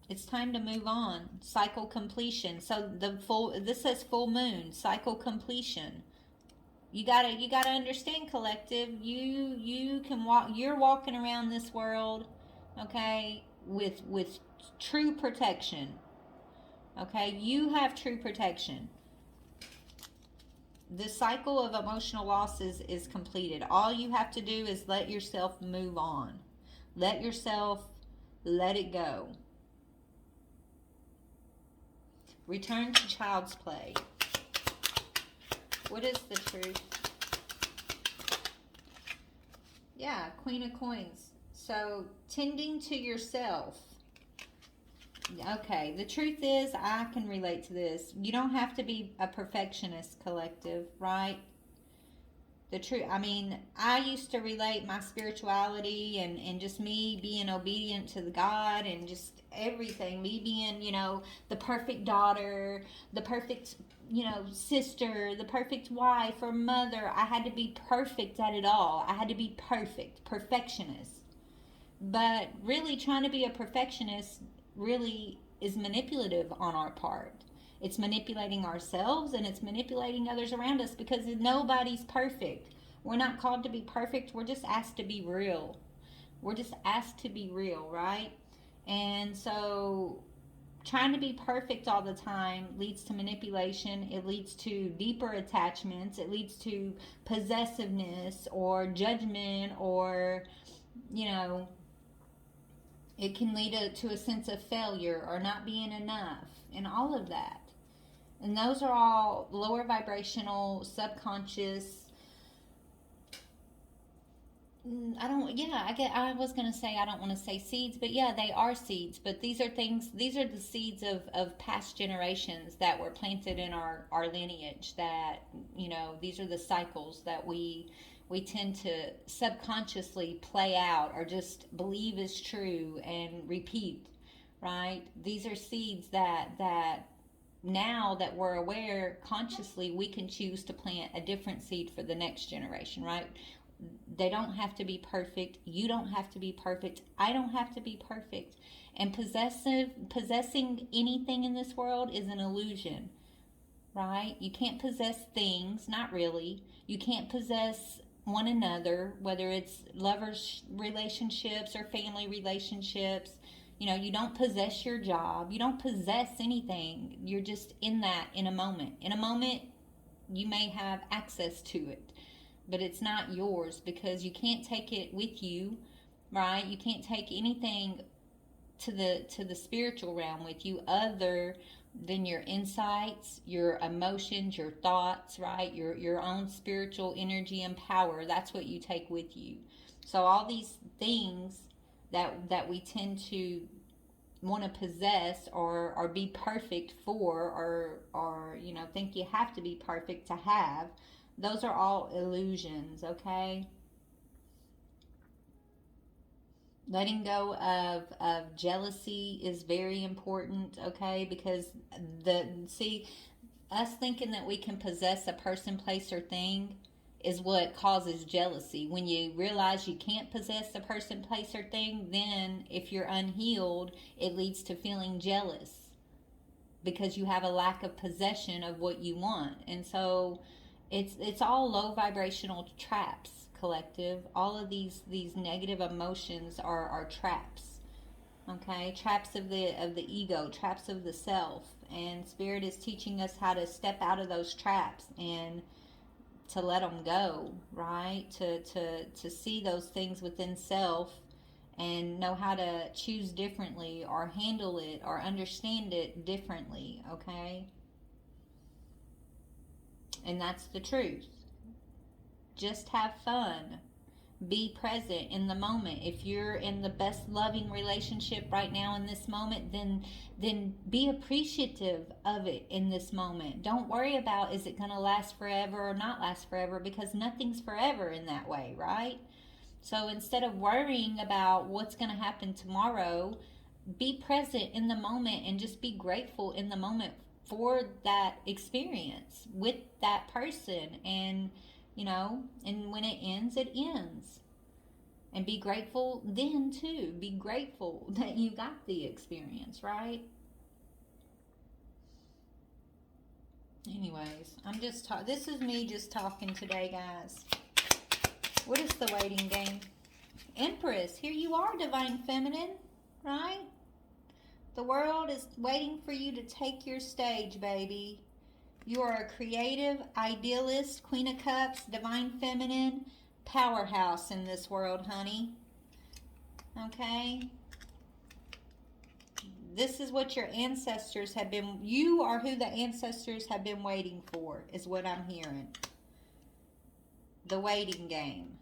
S1: It's time to move on. Cycle completion. So this says full moon, cycle completion. You gotta understand, collective. You can walk. You're walking around this world, okay, with true protection. Okay, you have true protection. The cycle of emotional losses is completed. All you have to do is let yourself move on. Let it go. Return to child's play. What is the truth? Yeah, Queen of Coins. So, tending to yourself. Okay, the truth is, I can relate to this. You don't have to be a perfectionist, collective, right? The truth. I mean, I used to relate my spirituality and just me being obedient to the God and just everything. Me being, the perfect daughter, the perfect, sister, the perfect wife or mother. I had to be perfect at it all. I had to be perfect, perfectionist. But really, trying to be a perfectionist really is manipulative on our part. It's manipulating ourselves and it's manipulating others around us because nobody's perfect. We're not called to be perfect. We're just asked to be real. We're just asked to be real, right? And so trying to be perfect all the time leads to manipulation. It leads to deeper attachments. It leads to possessiveness or judgment or, you know, it can lead to a sense of failure or not being enough and all of that. And those are all lower vibrational, subconscious. I was going to say, I don't want to say seeds, but yeah, they are seeds. But these are the seeds of past generations that were planted in our lineage that, these are the cycles that we tend to subconsciously play out or just believe is true and repeat, right? These are seeds that now that we're aware consciously, we can choose to plant a different seed for the next generation, right? They don't have to be perfect. You don't have to be perfect. I don't have to be perfect. And possessing anything in this world is an illusion, right? You can't possess things, not really. You can't possess one another, whether it's lovers relationships or family relationships. You don't possess your job. You don't possess anything. You're just in that in a moment. In a moment, you may have access to it, but it's not yours because you can't take it with you, right? You can't take anything to the spiritual realm with you other than your insights, your emotions, your thoughts, right? Your own spiritual energy and power. That's what you take with you. So all these things that we tend to want to possess or be perfect for or think you have to be perfect to have, those are all illusions, okay? Letting go of jealousy is very important, okay? Because us thinking that we can possess a person, place, or thing is what causes jealousy. When you realize you can't possess a person, place, or thing, then if you're unhealed, it leads to feeling jealous because you have a lack of possession of what you want. And so it's all low vibrational traps, collective. All of these negative emotions are traps. Okay? Traps of the ego, traps of the self. And spirit is teaching us how to step out of those traps and to let them go, right? To see those things within self and know how to choose differently or handle it or understand it differently, okay? And that's the truth. Just have fun. Be present in the moment. If you're in the best loving relationship right now in this moment, then be appreciative of it in this moment. Don't worry about is it going to last forever or not last forever, because nothing's forever in that way, right? So instead of worrying about what's going to happen tomorrow, be present in the moment and just be grateful in the moment for that experience with that person. And when it ends. And be grateful then too. Be grateful that you got the experience, right? Anyways, this is me just talking today, guys. What is the waiting game? Empress, here you are, divine feminine, right? The world is waiting for you to take your stage, baby. You are a creative, idealist, Queen of Cups, divine feminine, powerhouse in this world, honey. Okay? This is what your ancestors have been, you are who the ancestors have been waiting for, is what I'm hearing. The waiting game.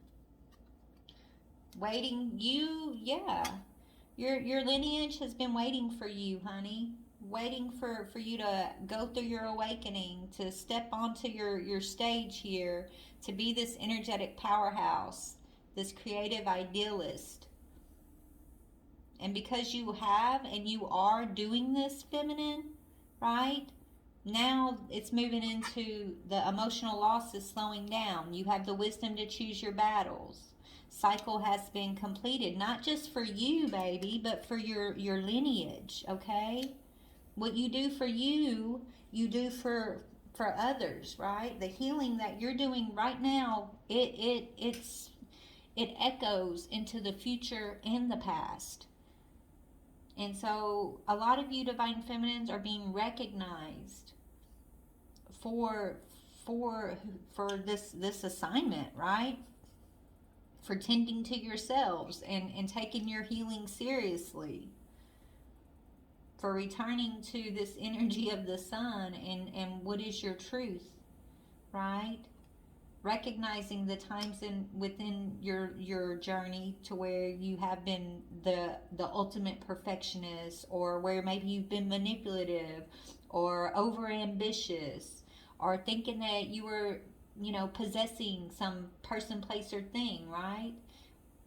S1: Waiting, your lineage has been waiting for you, honey. waiting for you to go through your awakening, to step onto your stage here, to be this energetic powerhouse, this creative idealist. And because you have and you are doing this, feminine, right? Now it's moving into the emotional loss is slowing down. You have the wisdom to choose your battles. Cycle has been completed, not just for you, baby, but for your lineage, okay? What you do for you, you do for others, right? The healing that you're doing right now, it echoes into the future and the past. And so a lot of you divine feminines are being recognized for this assignment, right? For tending to yourselves and taking your healing seriously. For returning to this energy of the sun and what is your truth, right? Recognizing the times within your journey to where you have been the ultimate perfectionist, or where maybe you've been manipulative or over ambitious, or thinking that you were, possessing some person, place, or thing, right?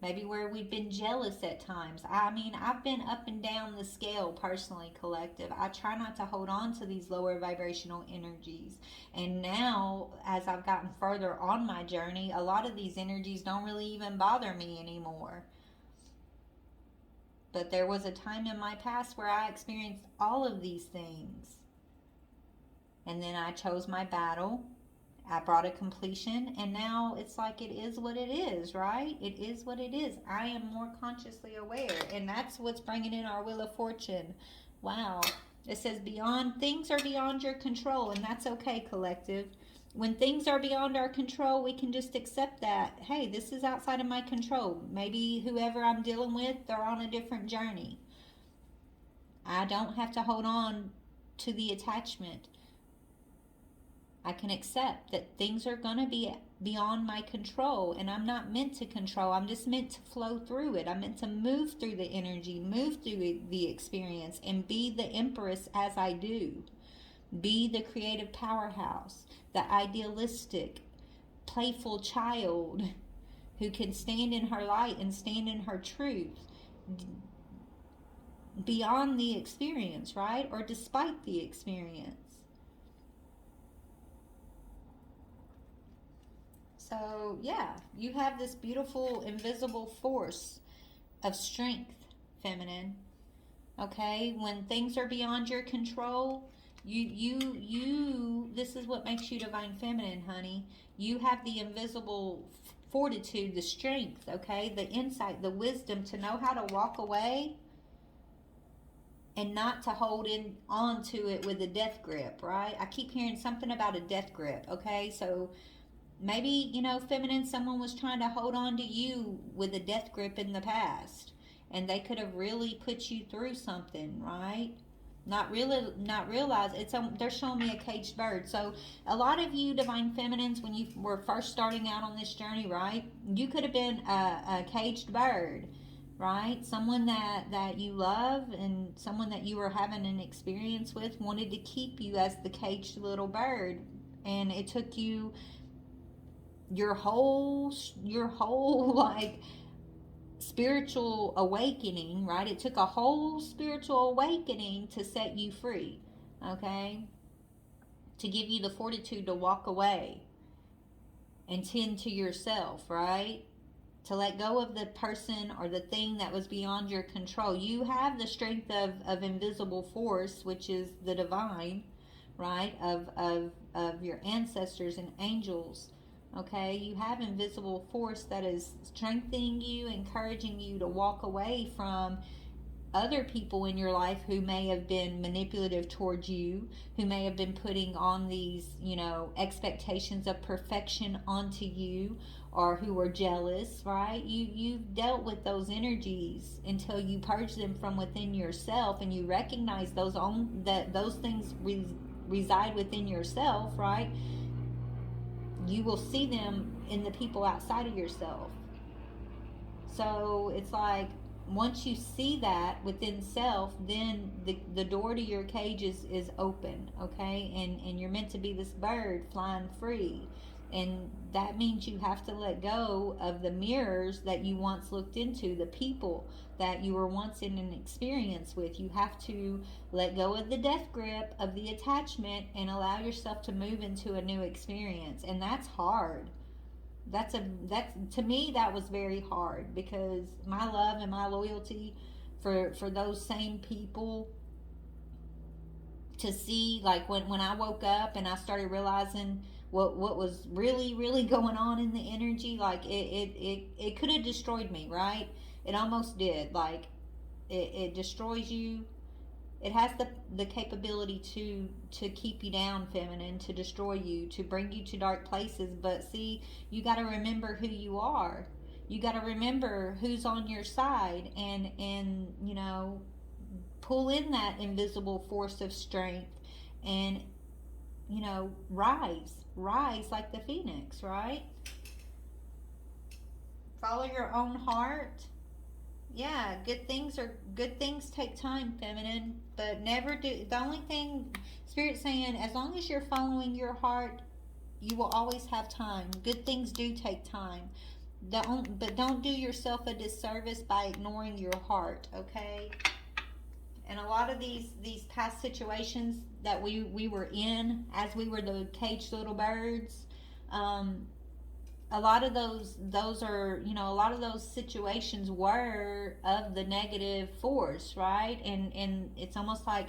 S1: Maybe where we've been jealous at times. I mean, I've been up and down the scale personally, collective. I try not to hold on to these lower vibrational energies. And now, as I've gotten further on my journey, a lot of these energies don't really even bother me anymore. But there was a time in my past where I experienced all of these things. And then I chose my battle. I brought a completion, and now it's like it is what it is, right? It is what it is. I am more consciously aware, and that's what's bringing in our Wheel of Fortune. Wow. It says things are beyond your control, and that's okay, collective. When things are beyond our control, we can just accept that, hey, this is outside of my control. Maybe whoever I'm dealing with, they're on a different journey. I don't have to hold on to the attachment. I can accept that things are going to be beyond my control, and I'm not meant to control. I'm just meant to flow through it. I'm meant to move through the energy, move through the experience, and be the empress as I do. Be the creative powerhouse, the idealistic, playful child who can stand in her light and stand in her truth beyond the experience, right? Or despite the experience. So, yeah, you have this beautiful invisible force of strength, feminine. Okay? When things are beyond your control, you this is what makes you divine feminine, honey. You have the invisible fortitude, the strength, okay? The insight, the wisdom to know how to walk away and not to hold on to it with a death grip, right? I keep hearing something about a death grip, okay? So maybe, feminine, someone was trying to hold on to you with a death grip in the past, and they could have really put you through something, right? Not realize they're showing me a caged bird. So a lot of you divine feminines, when you were first starting out on this journey, right, you could have been a caged bird, right? Someone that you love and someone that you were having an experience with wanted to keep you as the caged little bird, and it took you your whole like spiritual awakening, right? It took a whole spiritual awakening to set you free, okay? To give you the fortitude to walk away and tend to yourself, right? To let go of the person or the thing that was beyond your control. You have the strength of invisible force, which is the divine, right? Of your ancestors and angels. Okay, you have invisible force that is strengthening you, encouraging you to walk away from other people in your life who may have been manipulative towards you, who may have been putting on these, expectations of perfection onto you, or who were jealous, right? You've dealt with those energies until you purge them from within yourself, and you recognize that those things reside within yourself, right? You will see them in the people outside of yourself. So it's like once you see that within self, then the door to your cage is open, okay? And you're meant to be this bird flying free. And that means you have to let go of the mirrors that you once looked into, the people that you were once in an experience with. You have to let go of the death grip of the attachment and allow yourself to move into a new experience. And that's hard. That's to me, that was very hard, because my love and my loyalty for those same people, to see, like, when I woke up and I started realizing what was really going on in the energy, like it could have destroyed me, right? It almost did. Like, it destroys you. It has the capability to keep you down, feminine, to destroy you, to bring you to dark places. But see, you got to remember who you are. You got to remember who's on your side, and you know, pull in that invisible force of strength, and you know, rise like the phoenix, right? Follow your own heart. Yeah, good things take time, feminine, but never do. The only thing Spirit's saying, as long as you're following your heart, you will always have time. Good things do take time. But don't do yourself a disservice by ignoring your heart, okay? And a lot of these past situations that we were in as we were the caged little birds, a lot of those are, you know, a lot of those situations were of the negative force, right? And it's almost like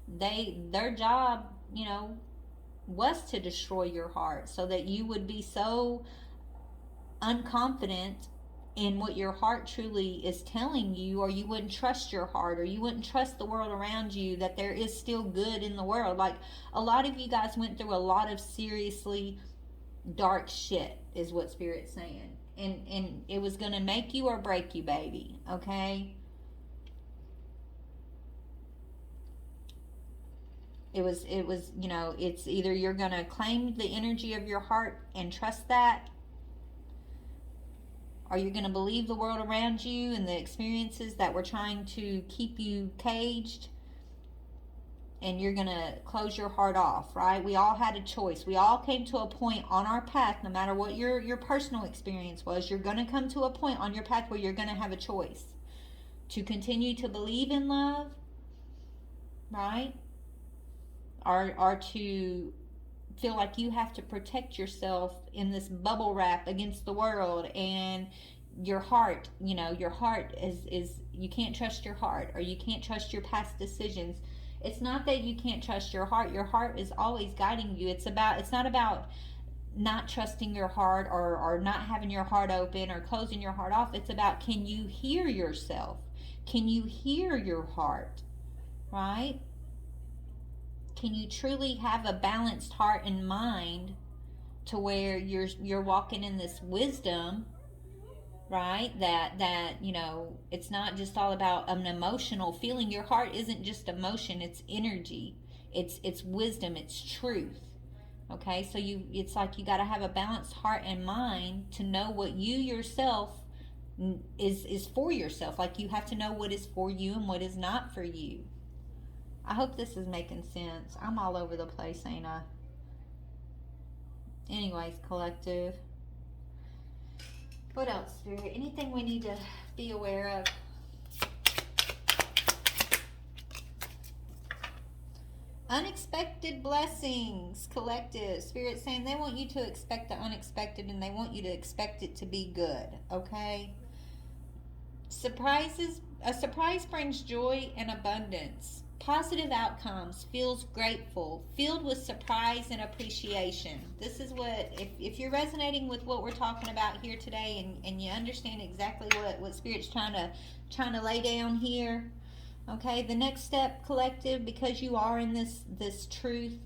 S1: their job, you know, was to destroy your heart, so that you would be so unconfident in what your heart truly is telling you, or you wouldn't trust your heart, or you wouldn't trust the world around you, that there is still good in the world. Like, a lot of you guys went through a lot of seriously dark shit, is what Spirit's saying, and it was gonna make you or break you, baby, okay? It was, you know, it's either you're gonna claim the energy of your heart and trust that, or you're going to believe the world around you and the experiences that were trying to keep you caged, and you're going to close your heart off, right? We all had a choice. We all came to a point on our path, no matter what your personal experience was. You're going to come to a point on your path where you're going to have a choice to continue to believe in love, right? Or to feel like you have to protect yourself in this bubble wrap against the world. And your heart, you know, your heart is you can't trust your heart, or you can't trust your past decisions. It's not that you can't trust your heart. Your heart is always guiding you. It's not about not trusting your heart, or not having your heart open, or closing your heart off. It's about, can you hear yourself? Can you hear your heart, right? Can you truly have a balanced heart and mind, to where you're walking in this wisdom, right? That you know, it's not just all about an emotional feeling. Your heart isn't just emotion, it's energy. It's wisdom, it's truth. Okay? So it's like you got to have a balanced heart and mind to know what you yourself is for yourself. Like, you have to know what is for you and what is not for you. I hope this is making sense. I'm all over the place, ain't I? Anyways, collective. What else, Spirit? Anything we need to be aware of? Unexpected blessings, collective. Spirit saying they want you to expect the unexpected, and they want you to expect it to be good, okay? A surprise brings joy and abundance. Positive outcomes, feels grateful, filled with surprise and appreciation. This is what, if you're resonating with what we're talking about here today, and you understand exactly what Spirit's trying to lay down here, okay? The next step, collective, because you are in this truth,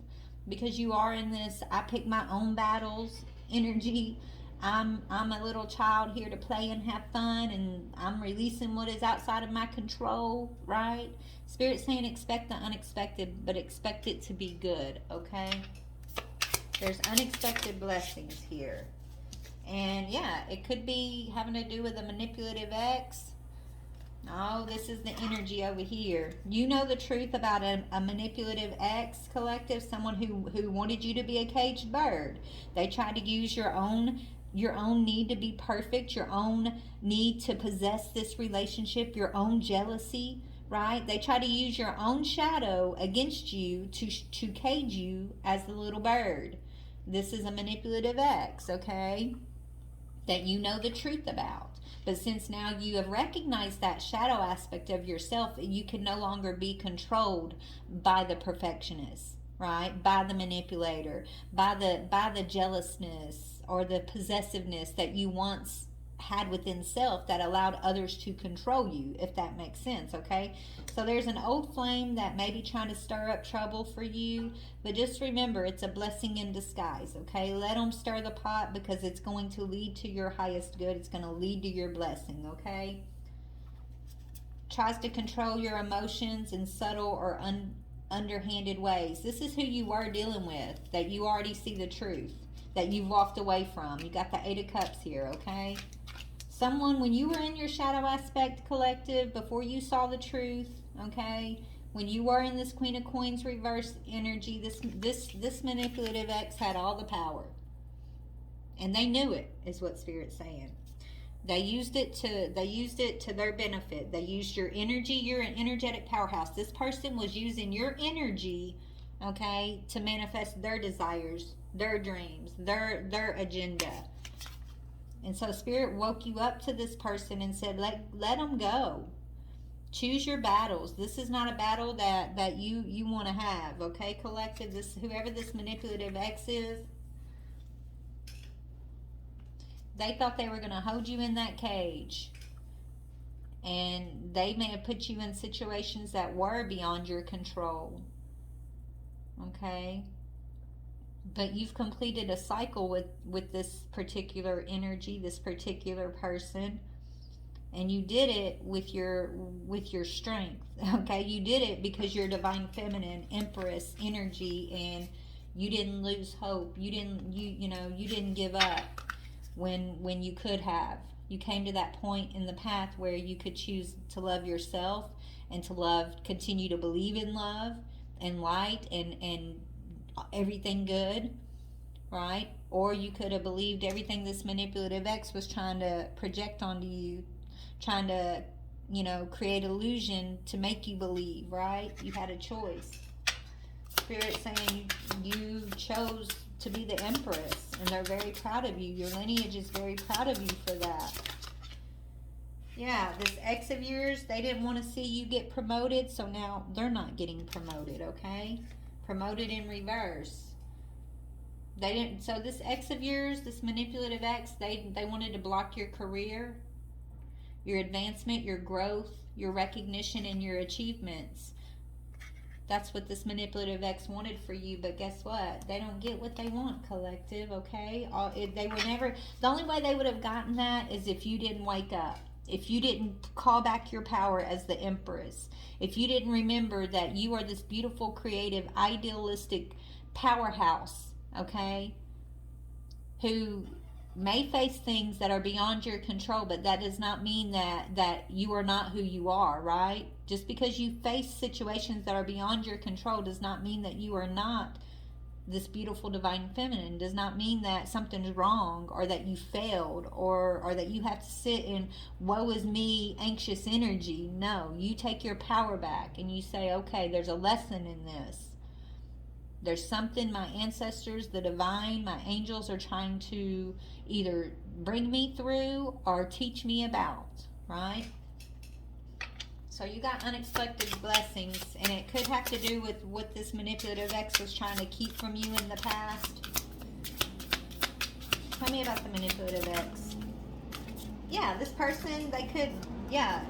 S1: because you are in this I pick my own battles energy. I'm a little child here to play and have fun, and I'm releasing what is outside of my control, right? Spirit's saying expect the unexpected, but expect it to be good, okay? There's unexpected blessings here. And yeah, it could be having to do with a manipulative ex. Oh, this is the energy over here. You know the truth about a manipulative ex, collective, someone who wanted you to be a caged bird. They tried to use your own need to be perfect, your own need to possess this relationship, your own jealousy, right? They try to use your own shadow against you to cage you as the little bird. This is a manipulative ex, okay? That you know the truth about. But since now you have recognized that shadow aspect of yourself, you can no longer be controlled by the perfectionist, right? By the manipulator, by the jealousness or the possessiveness that you once had within self that allowed others to control you, if that makes sense, okay? So there's an old flame that may be trying to stir up trouble for you, but just remember it's a blessing in disguise, okay? Let them stir the pot because it's going to lead to your highest good. It's going to lead to your blessing, okay? Tries to control your emotions in subtle or underhanded ways. This is who you are dealing with, that you already see the truth, that you've walked away from. You got the Eight of Cups here, okay? Someone, when you were in your shadow aspect, collective, before you saw the truth, okay, when you were in this Queen of Coins reverse energy, this manipulative ex had all the power, and they knew it, is what Spirit's saying. They used it to their benefit. They used your energy. You're an energetic powerhouse. This person was using your energy, okay, to manifest their desires, their dreams, their agenda. And so Spirit woke you up to this person and said, let them go. Choose your battles. This is not a battle that you want to have, okay, collective? This, whoever this manipulative ex is, they thought they were going to hold you in that cage. And they may have put you in situations that were beyond your control, okay? But you've completed a cycle with this particular energy, this particular person, and you did it with your strength. Okay, you did it because you're divine feminine empress energy, and you didn't lose hope. You didn't give up when you could have. You came to that point in the path where you could choose to love yourself and to continue to believe in love and light and everything good, right? Or you could have believed everything this manipulative ex was trying to project onto you, trying to, create illusion to make you believe, right? You had a choice. Spirit saying you chose to be the empress, and they're very proud of you. Your lineage is very proud of you for that. Yeah, this ex of yours, they didn't want to see you get promoted, so now they're not getting promoted, okay? Promoted in reverse. They didn't. So this ex of yours, this manipulative ex, they wanted to block your career, your advancement, your growth, your recognition, and your achievements. That's what this manipulative ex wanted for you, but guess what? They don't get what they want, collective, okay? They were never. The only way they would have gotten that is if you didn't wake up. If you didn't call back your power as the empress, if you didn't remember that you are this beautiful, creative, idealistic powerhouse, okay, who may face things that are beyond your control, but that does not mean that you are not who you are, right? Just because you face situations that are beyond your control does not mean that you are not this beautiful divine feminine. Does not mean that something's wrong or that you failed or that you have to sit in woe is me anxious energy. No, you take your power back and you say, okay, there's a lesson in this. There's something my ancestors, the divine, my angels are trying to either bring me through or teach me about, right? So you got unexpected blessings, and it could have to do with what this manipulative ex was trying to keep from you in the past. Tell me about the manipulative ex. Yeah, this person, they could, yeah,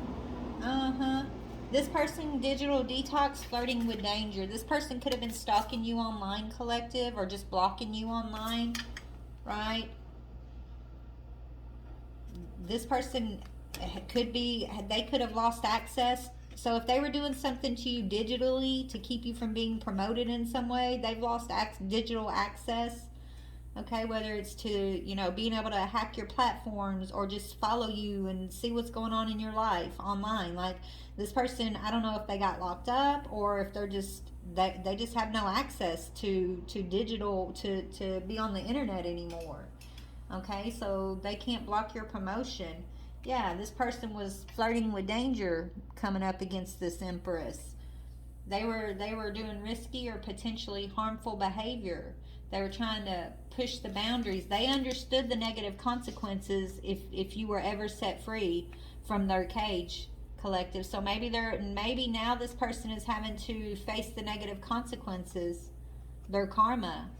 S1: this person, digital detox, flirting with danger. This person could have been stalking you online, collective, or just blocking you online, right? This person could be, they could have lost access. So if they were doing something to you digitally to keep you from being promoted in some way, they've lost digital access Okay, whether it's to, being able to hack your platforms or just follow you and see what's going on in your life online. Like this person, I don't know if they got locked up or if they just have no access to digital to be on the internet anymore. Okay, so they can't block your promotion. Yeah, this person was flirting with danger coming up against this empress. They were doing risky or potentially harmful behavior. They were trying to push the boundaries. They understood the negative consequences if you were ever set free from their cage, collective. So maybe now this person is having to face the negative consequences, their karma,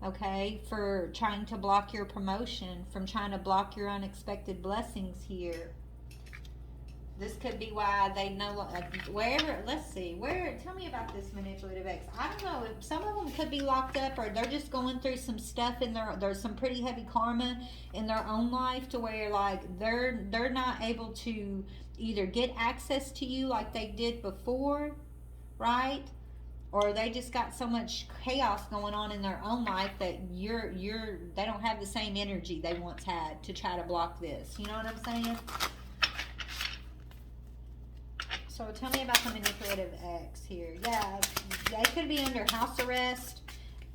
S1: okay, for trying to block your promotion, from trying to block your unexpected blessings here. This could be why they know wherever. Let's see, where. Tell me about this manipulative ex. I don't know if some of them could be locked up, or they're just going through some stuff in there's some pretty heavy karma in their own life to where like they're not able to either get access to you like they did before, right? Or they just got so much chaos going on in their own life that they don't have the same energy they once had to try to block this. You know what I'm saying? So tell me about the manipulative ex here. Yeah, they could be under house arrest.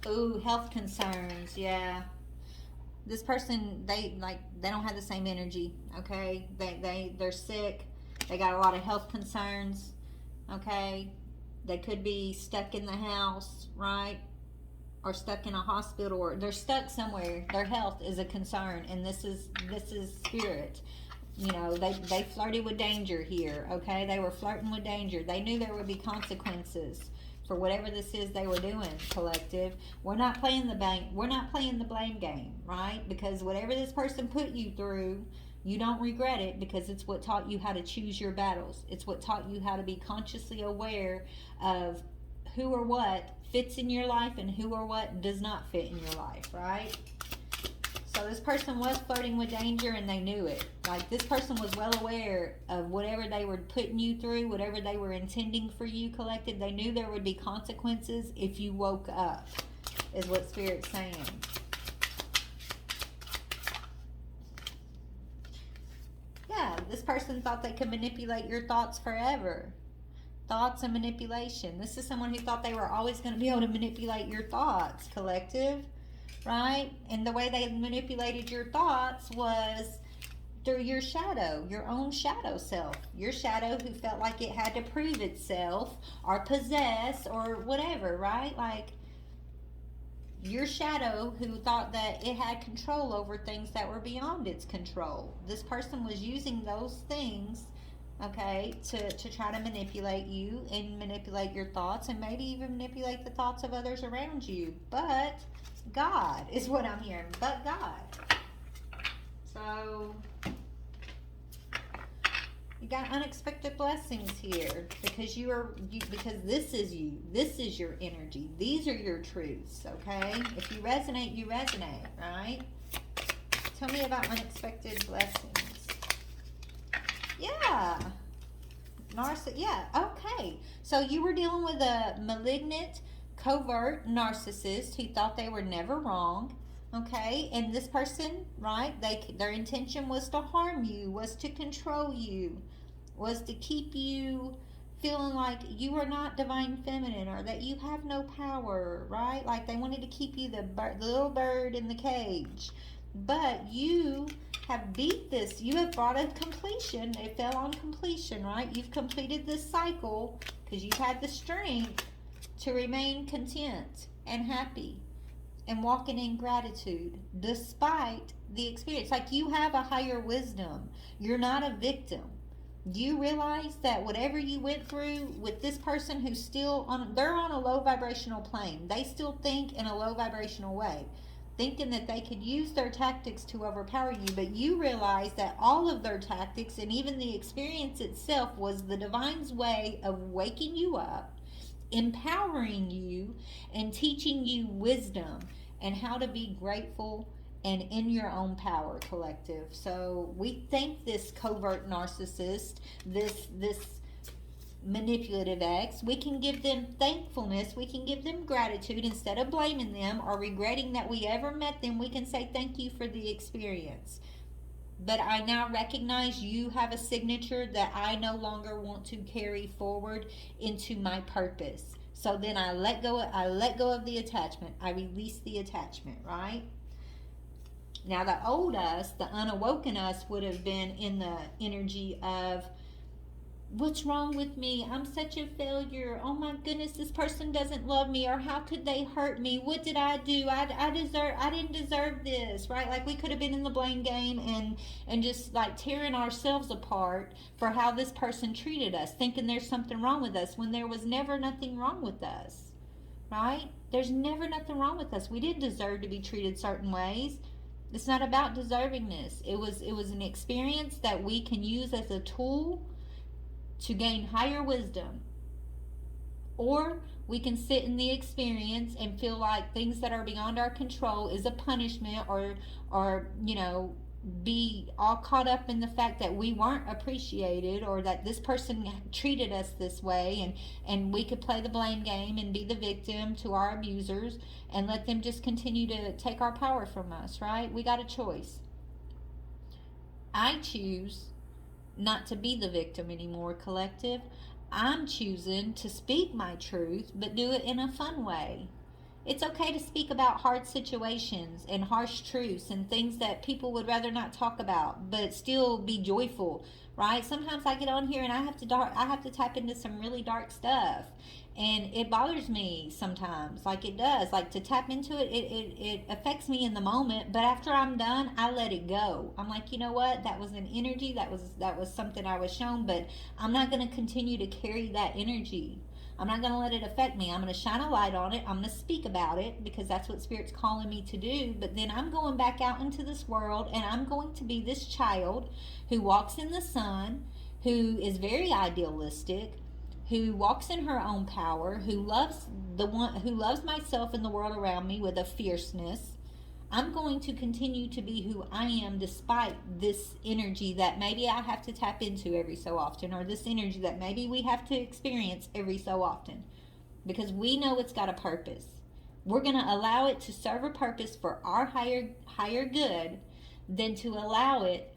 S1: Ooh, health concerns. Yeah, this person they don't have the same energy. Okay, they're sick. They got a lot of health concerns. Okay, they could be stuck in the house, right? Or stuck in a hospital, or they're stuck somewhere. Their health is a concern, and this is spirit. They flirted with danger here, okay? They were flirting with danger. They knew there would be consequences for whatever this is they were doing, collective. We're not playing the blame game, right? Because whatever this person put you through, you don't regret it because it's what taught you how to choose your battles. It's what taught you how to be consciously aware of who or what fits in your life and who or what does not fit in your life, right? So this person was flirting with danger and they knew it. Like this person was well aware of whatever they were putting you through, whatever they were intending for you, collected. They knew there would be consequences if you woke up, is what Spirit's saying. Yeah, this person thought they could manipulate your thoughts forever. Thoughts and manipulation. This is someone who thought they were always going to be able to manipulate your thoughts, collective. Right? And the way they manipulated your thoughts was through your shadow, your own shadow self. Your shadow who felt like it had to prove itself or possess or whatever, right? Like your shadow who thought that it had control over things that were beyond its control. This person was using those things, okay, to try to manipulate you and manipulate your thoughts and maybe even manipulate the thoughts of others around you. But God is what I'm hearing. But God. So you got unexpected blessings here because because this is you. This is your energy. These are your truths, okay? If you resonate, you resonate, right? Tell me about unexpected blessings. Yeah. Yeah, okay. So you were dealing with a malignant covert narcissist who thought they were never wrong, okay? And this person, right, their intention was to harm you, was to control you, was to keep you feeling like you are not divine feminine or that you have no power, right? Like they wanted to keep you the little bird in the cage. But you have beat this. You have brought a completion. It fell on completion, right? You've completed this cycle because you've had the strength to remain content and happy and walking in gratitude despite the experience. Like you have a higher wisdom. You're not a victim. Do you realize that whatever you went through with this person who's still they're on a low vibrational plane. They still think in a low vibrational way, thinking that they could use their tactics to overpower you, but you realize that all of their tactics and even the experience itself was the divine's way of waking you up, empowering you, and teaching you wisdom and how to be grateful and in your own power, collective. So we thank this covert narcissist, this manipulative ex, we can give them thankfulness, we can give them gratitude instead of blaming them or regretting that we ever met them. We can say thank you for the experience. But I now recognize you have a signature that I no longer want to carry forward into my purpose. So then I let go of the attachment. I release the attachment, right? Now the old us, the unawoken us, would have been in the energy of, what's wrong with me? I'm such a failure. Oh my goodness, this person doesn't love me, or how could they hurt me? What did I do? I didn't deserve this, right? Like we could have been in the blame game and just like tearing ourselves apart for how this person treated us, thinking there's something wrong with us when there was never nothing wrong with us, right? There's never nothing wrong with us. We didn't deserve to be treated certain ways. It's not about deservingness. It was an experience that we can use as a tool to gain higher wisdom. Or we can sit in the experience and feel like things that are beyond our control is a punishment, or be all caught up in the fact that we weren't appreciated, or that this person treated us this way, and we could play the blame game and be the victim to our abusers and let them just continue to take our power from us, right? We got a choice. I choose not to be the victim anymore, collective. I'm choosing to speak my truth, but do it in a fun way. It's okay to speak about hard situations and harsh truths and things that people would rather not talk about, but still be joyful, right? Sometimes I get on here and I have to tap into some really dark stuff, and it bothers me sometimes. Like it does. Like to tap into it, it affects me in the moment, but after I'm done, I let it go. I'm like, you know what? That was an energy. That was something I was shown, but I'm not going to continue to carry that energy. I'm not going to let it affect me. I'm going to shine a light on it. I'm going to speak about it because that's what Spirit's calling me to do. But then I'm going back out into this world, and I'm going to be this child who walks in the sun, who is very idealistic, who walks in her own power, who loves myself and the world around me with a fierceness. I'm going to continue to be who I am despite this energy that maybe I have to tap into every so often, or this energy that maybe we have to experience every so often, because we know it's got a purpose. We're going to allow it to serve a purpose for our higher good than to allow it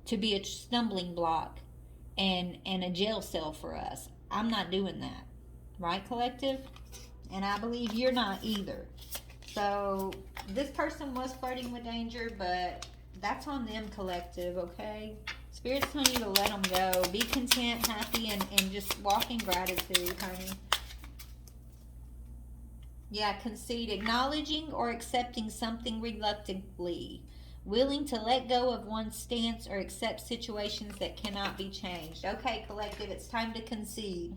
S1: to be a stumbling block and a jail cell for us. I'm not doing that. Right, collective? And I believe you're not either. So this person was flirting with danger, but that's on them, collective, okay? Spirit's telling you to let them go. Be content, happy, and just walk in gratitude, honey. Yeah, concede. Acknowledging or accepting something reluctantly. Willing to let go of one's stance or accept situations that cannot be changed. Okay, collective, it's time to concede.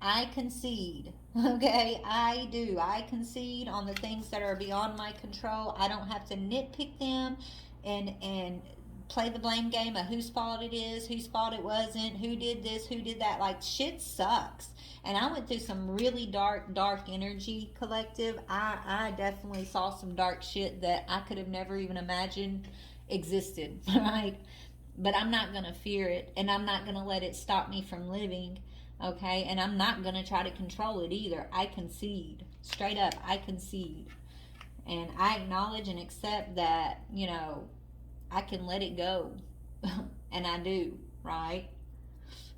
S1: I concede, okay? I do. I concede on the things that are beyond my control. I don't have to nitpick them and play the blame game of whose fault it is, whose fault it wasn't, who did this, who did that. Like, shit sucks. And I went through some really dark energy, collective. I definitely saw some dark shit that I could have never even imagined existed, right? But I'm not going to fear it, and I'm not going to let it stop me from living. Okay, and I'm not going to try to control it either. I concede. Straight up, I concede. And I acknowledge and accept that, I can let it go. And I do, right?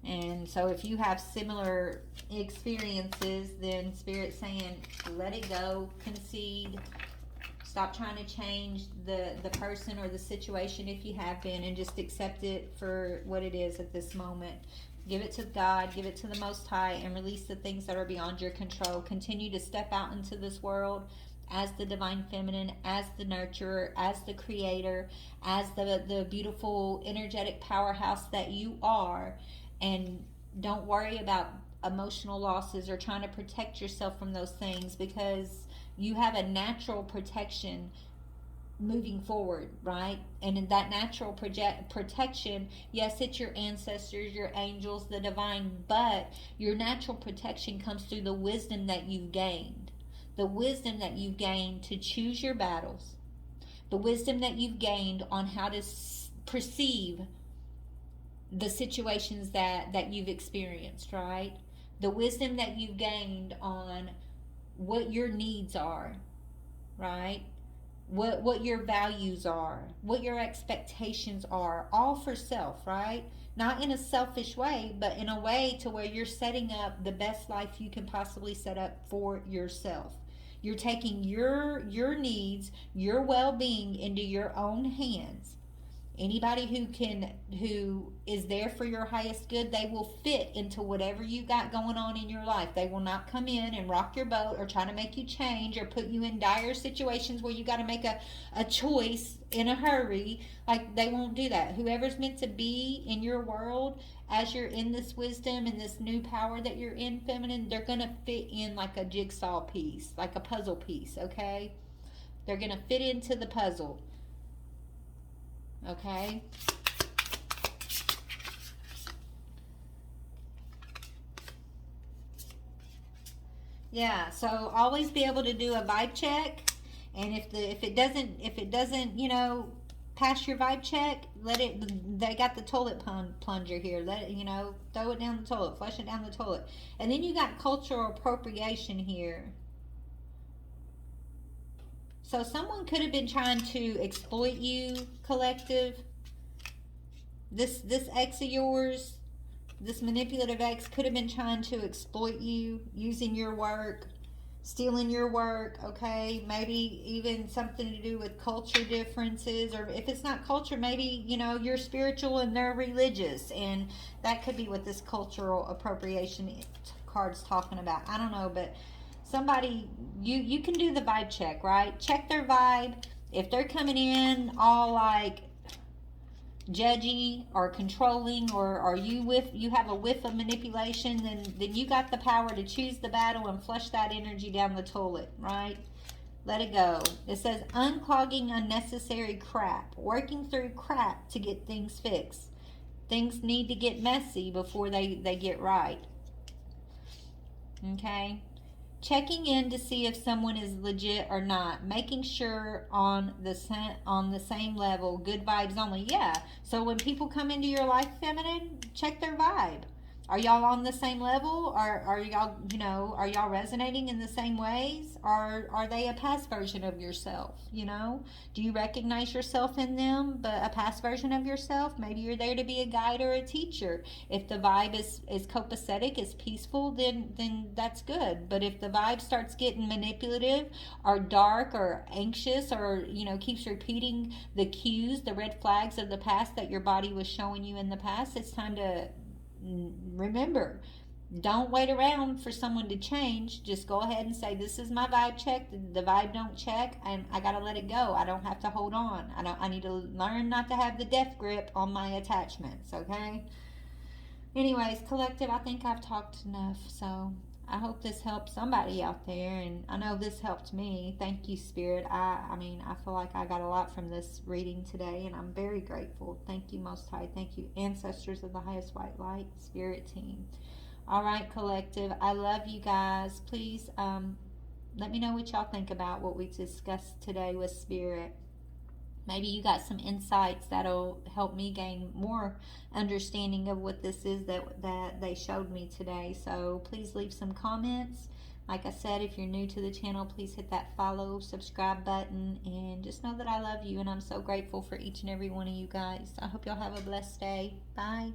S1: And so if you have similar experiences, then Spirit's saying, let it go, concede. Stop trying to change the person or the situation if you have been, and just accept it for what it is at this moment. Give it to God, give it to the Most High, and release the things that are beyond your control. Continue to step out into this world as the Divine Feminine, as the nurturer, as the creator, as the beautiful energetic powerhouse that you are. And don't worry about emotional losses or trying to protect yourself from those things, because you have a natural protection moving forward, right? And in that natural protection, yes, it's your ancestors, your angels, the divine, but your natural protection comes through the wisdom that you've gained. The wisdom that you've gained to choose your battles. The wisdom that you've gained on how to perceive the situations that you've experienced, right? The wisdom that you've gained on what your needs are, right? What your values are, what your expectations are, all for self, right? Not in a selfish way, but in a way to where you're setting up the best life you can possibly set up for yourself. You're taking your needs, your well-being into your own hands. Anybody who is there for your highest good, they will fit into whatever you got going on in your life. They will not come in and rock your boat or try to make you change or put you in dire situations where you got to make a choice in a hurry. Like, they won't do that. Whoever's meant to be in your world as you're in this wisdom and this new power that you're in, feminine, they're going to fit in like a jigsaw piece, like a puzzle piece, okay? They're going to fit into the puzzle. Okay? Yeah, so always be able to do a vibe check, and if it doesn't, pass your vibe check, let it. They got the toilet plunger here. Let it, throw it down the toilet, flush it down the toilet. And then you got cultural appropriation here. So someone could have been trying to exploit you, collective. This ex of yours, this manipulative ex, could have been trying to exploit you, using your work, stealing your work, okay? Maybe even something to do with culture differences, or if it's not culture, maybe, you're spiritual and they're religious, and that could be what this cultural appropriation card's talking about. I don't know, but somebody, you can do the vibe check, right? Check their vibe. If they're coming in all like judgy or controlling, or are you have a whiff of manipulation, then you got the power to choose the battle and flush that energy down the toilet, right? Let it go. It says unclogging unnecessary crap, working through crap to get things fixed. Things need to get messy before they get right. Okay? Checking in to see if someone is legit or not, making sure on the same level, good vibes only. Yeah. So when people come into your life, feminine, check their vibe. Are y'all on the same level? Are y'all, are y'all resonating in the same ways? Or are they a past version of yourself? Do you recognize yourself in them, but a past version of yourself? Maybe you're there to be a guide or a teacher. If the vibe is copacetic, is peaceful, then that's good. But if the vibe starts getting manipulative or dark or anxious, or keeps repeating the cues, the red flags of the past that your body was showing you in the past, it's time to remember. Don't wait around for someone to change. Just go ahead and say, this is my vibe check. The vibe don't check, and I gotta let it go. I don't have to hold on. I need to learn not to have the death grip on my attachments. Okay? Anyways, collective, I think I've talked enough. So I hope this helps somebody out there, and I know this helped me. Thank you, Spirit. I feel like I got a lot from this reading today, and I'm very grateful. Thank you, Most High. Thank you, Ancestors of the Highest White Light, Spirit Team. All right, collective. I love you guys. Please let me know what y'all think about what we discussed today with Spirit. Maybe you got some insights that'll help me gain more understanding of what this is that they showed me today. So please leave some comments. Like I said, if you're new to the channel, please hit that follow, subscribe button, and just know that I love you, and I'm so grateful for each and every one of you guys. I hope y'all have a blessed day. Bye.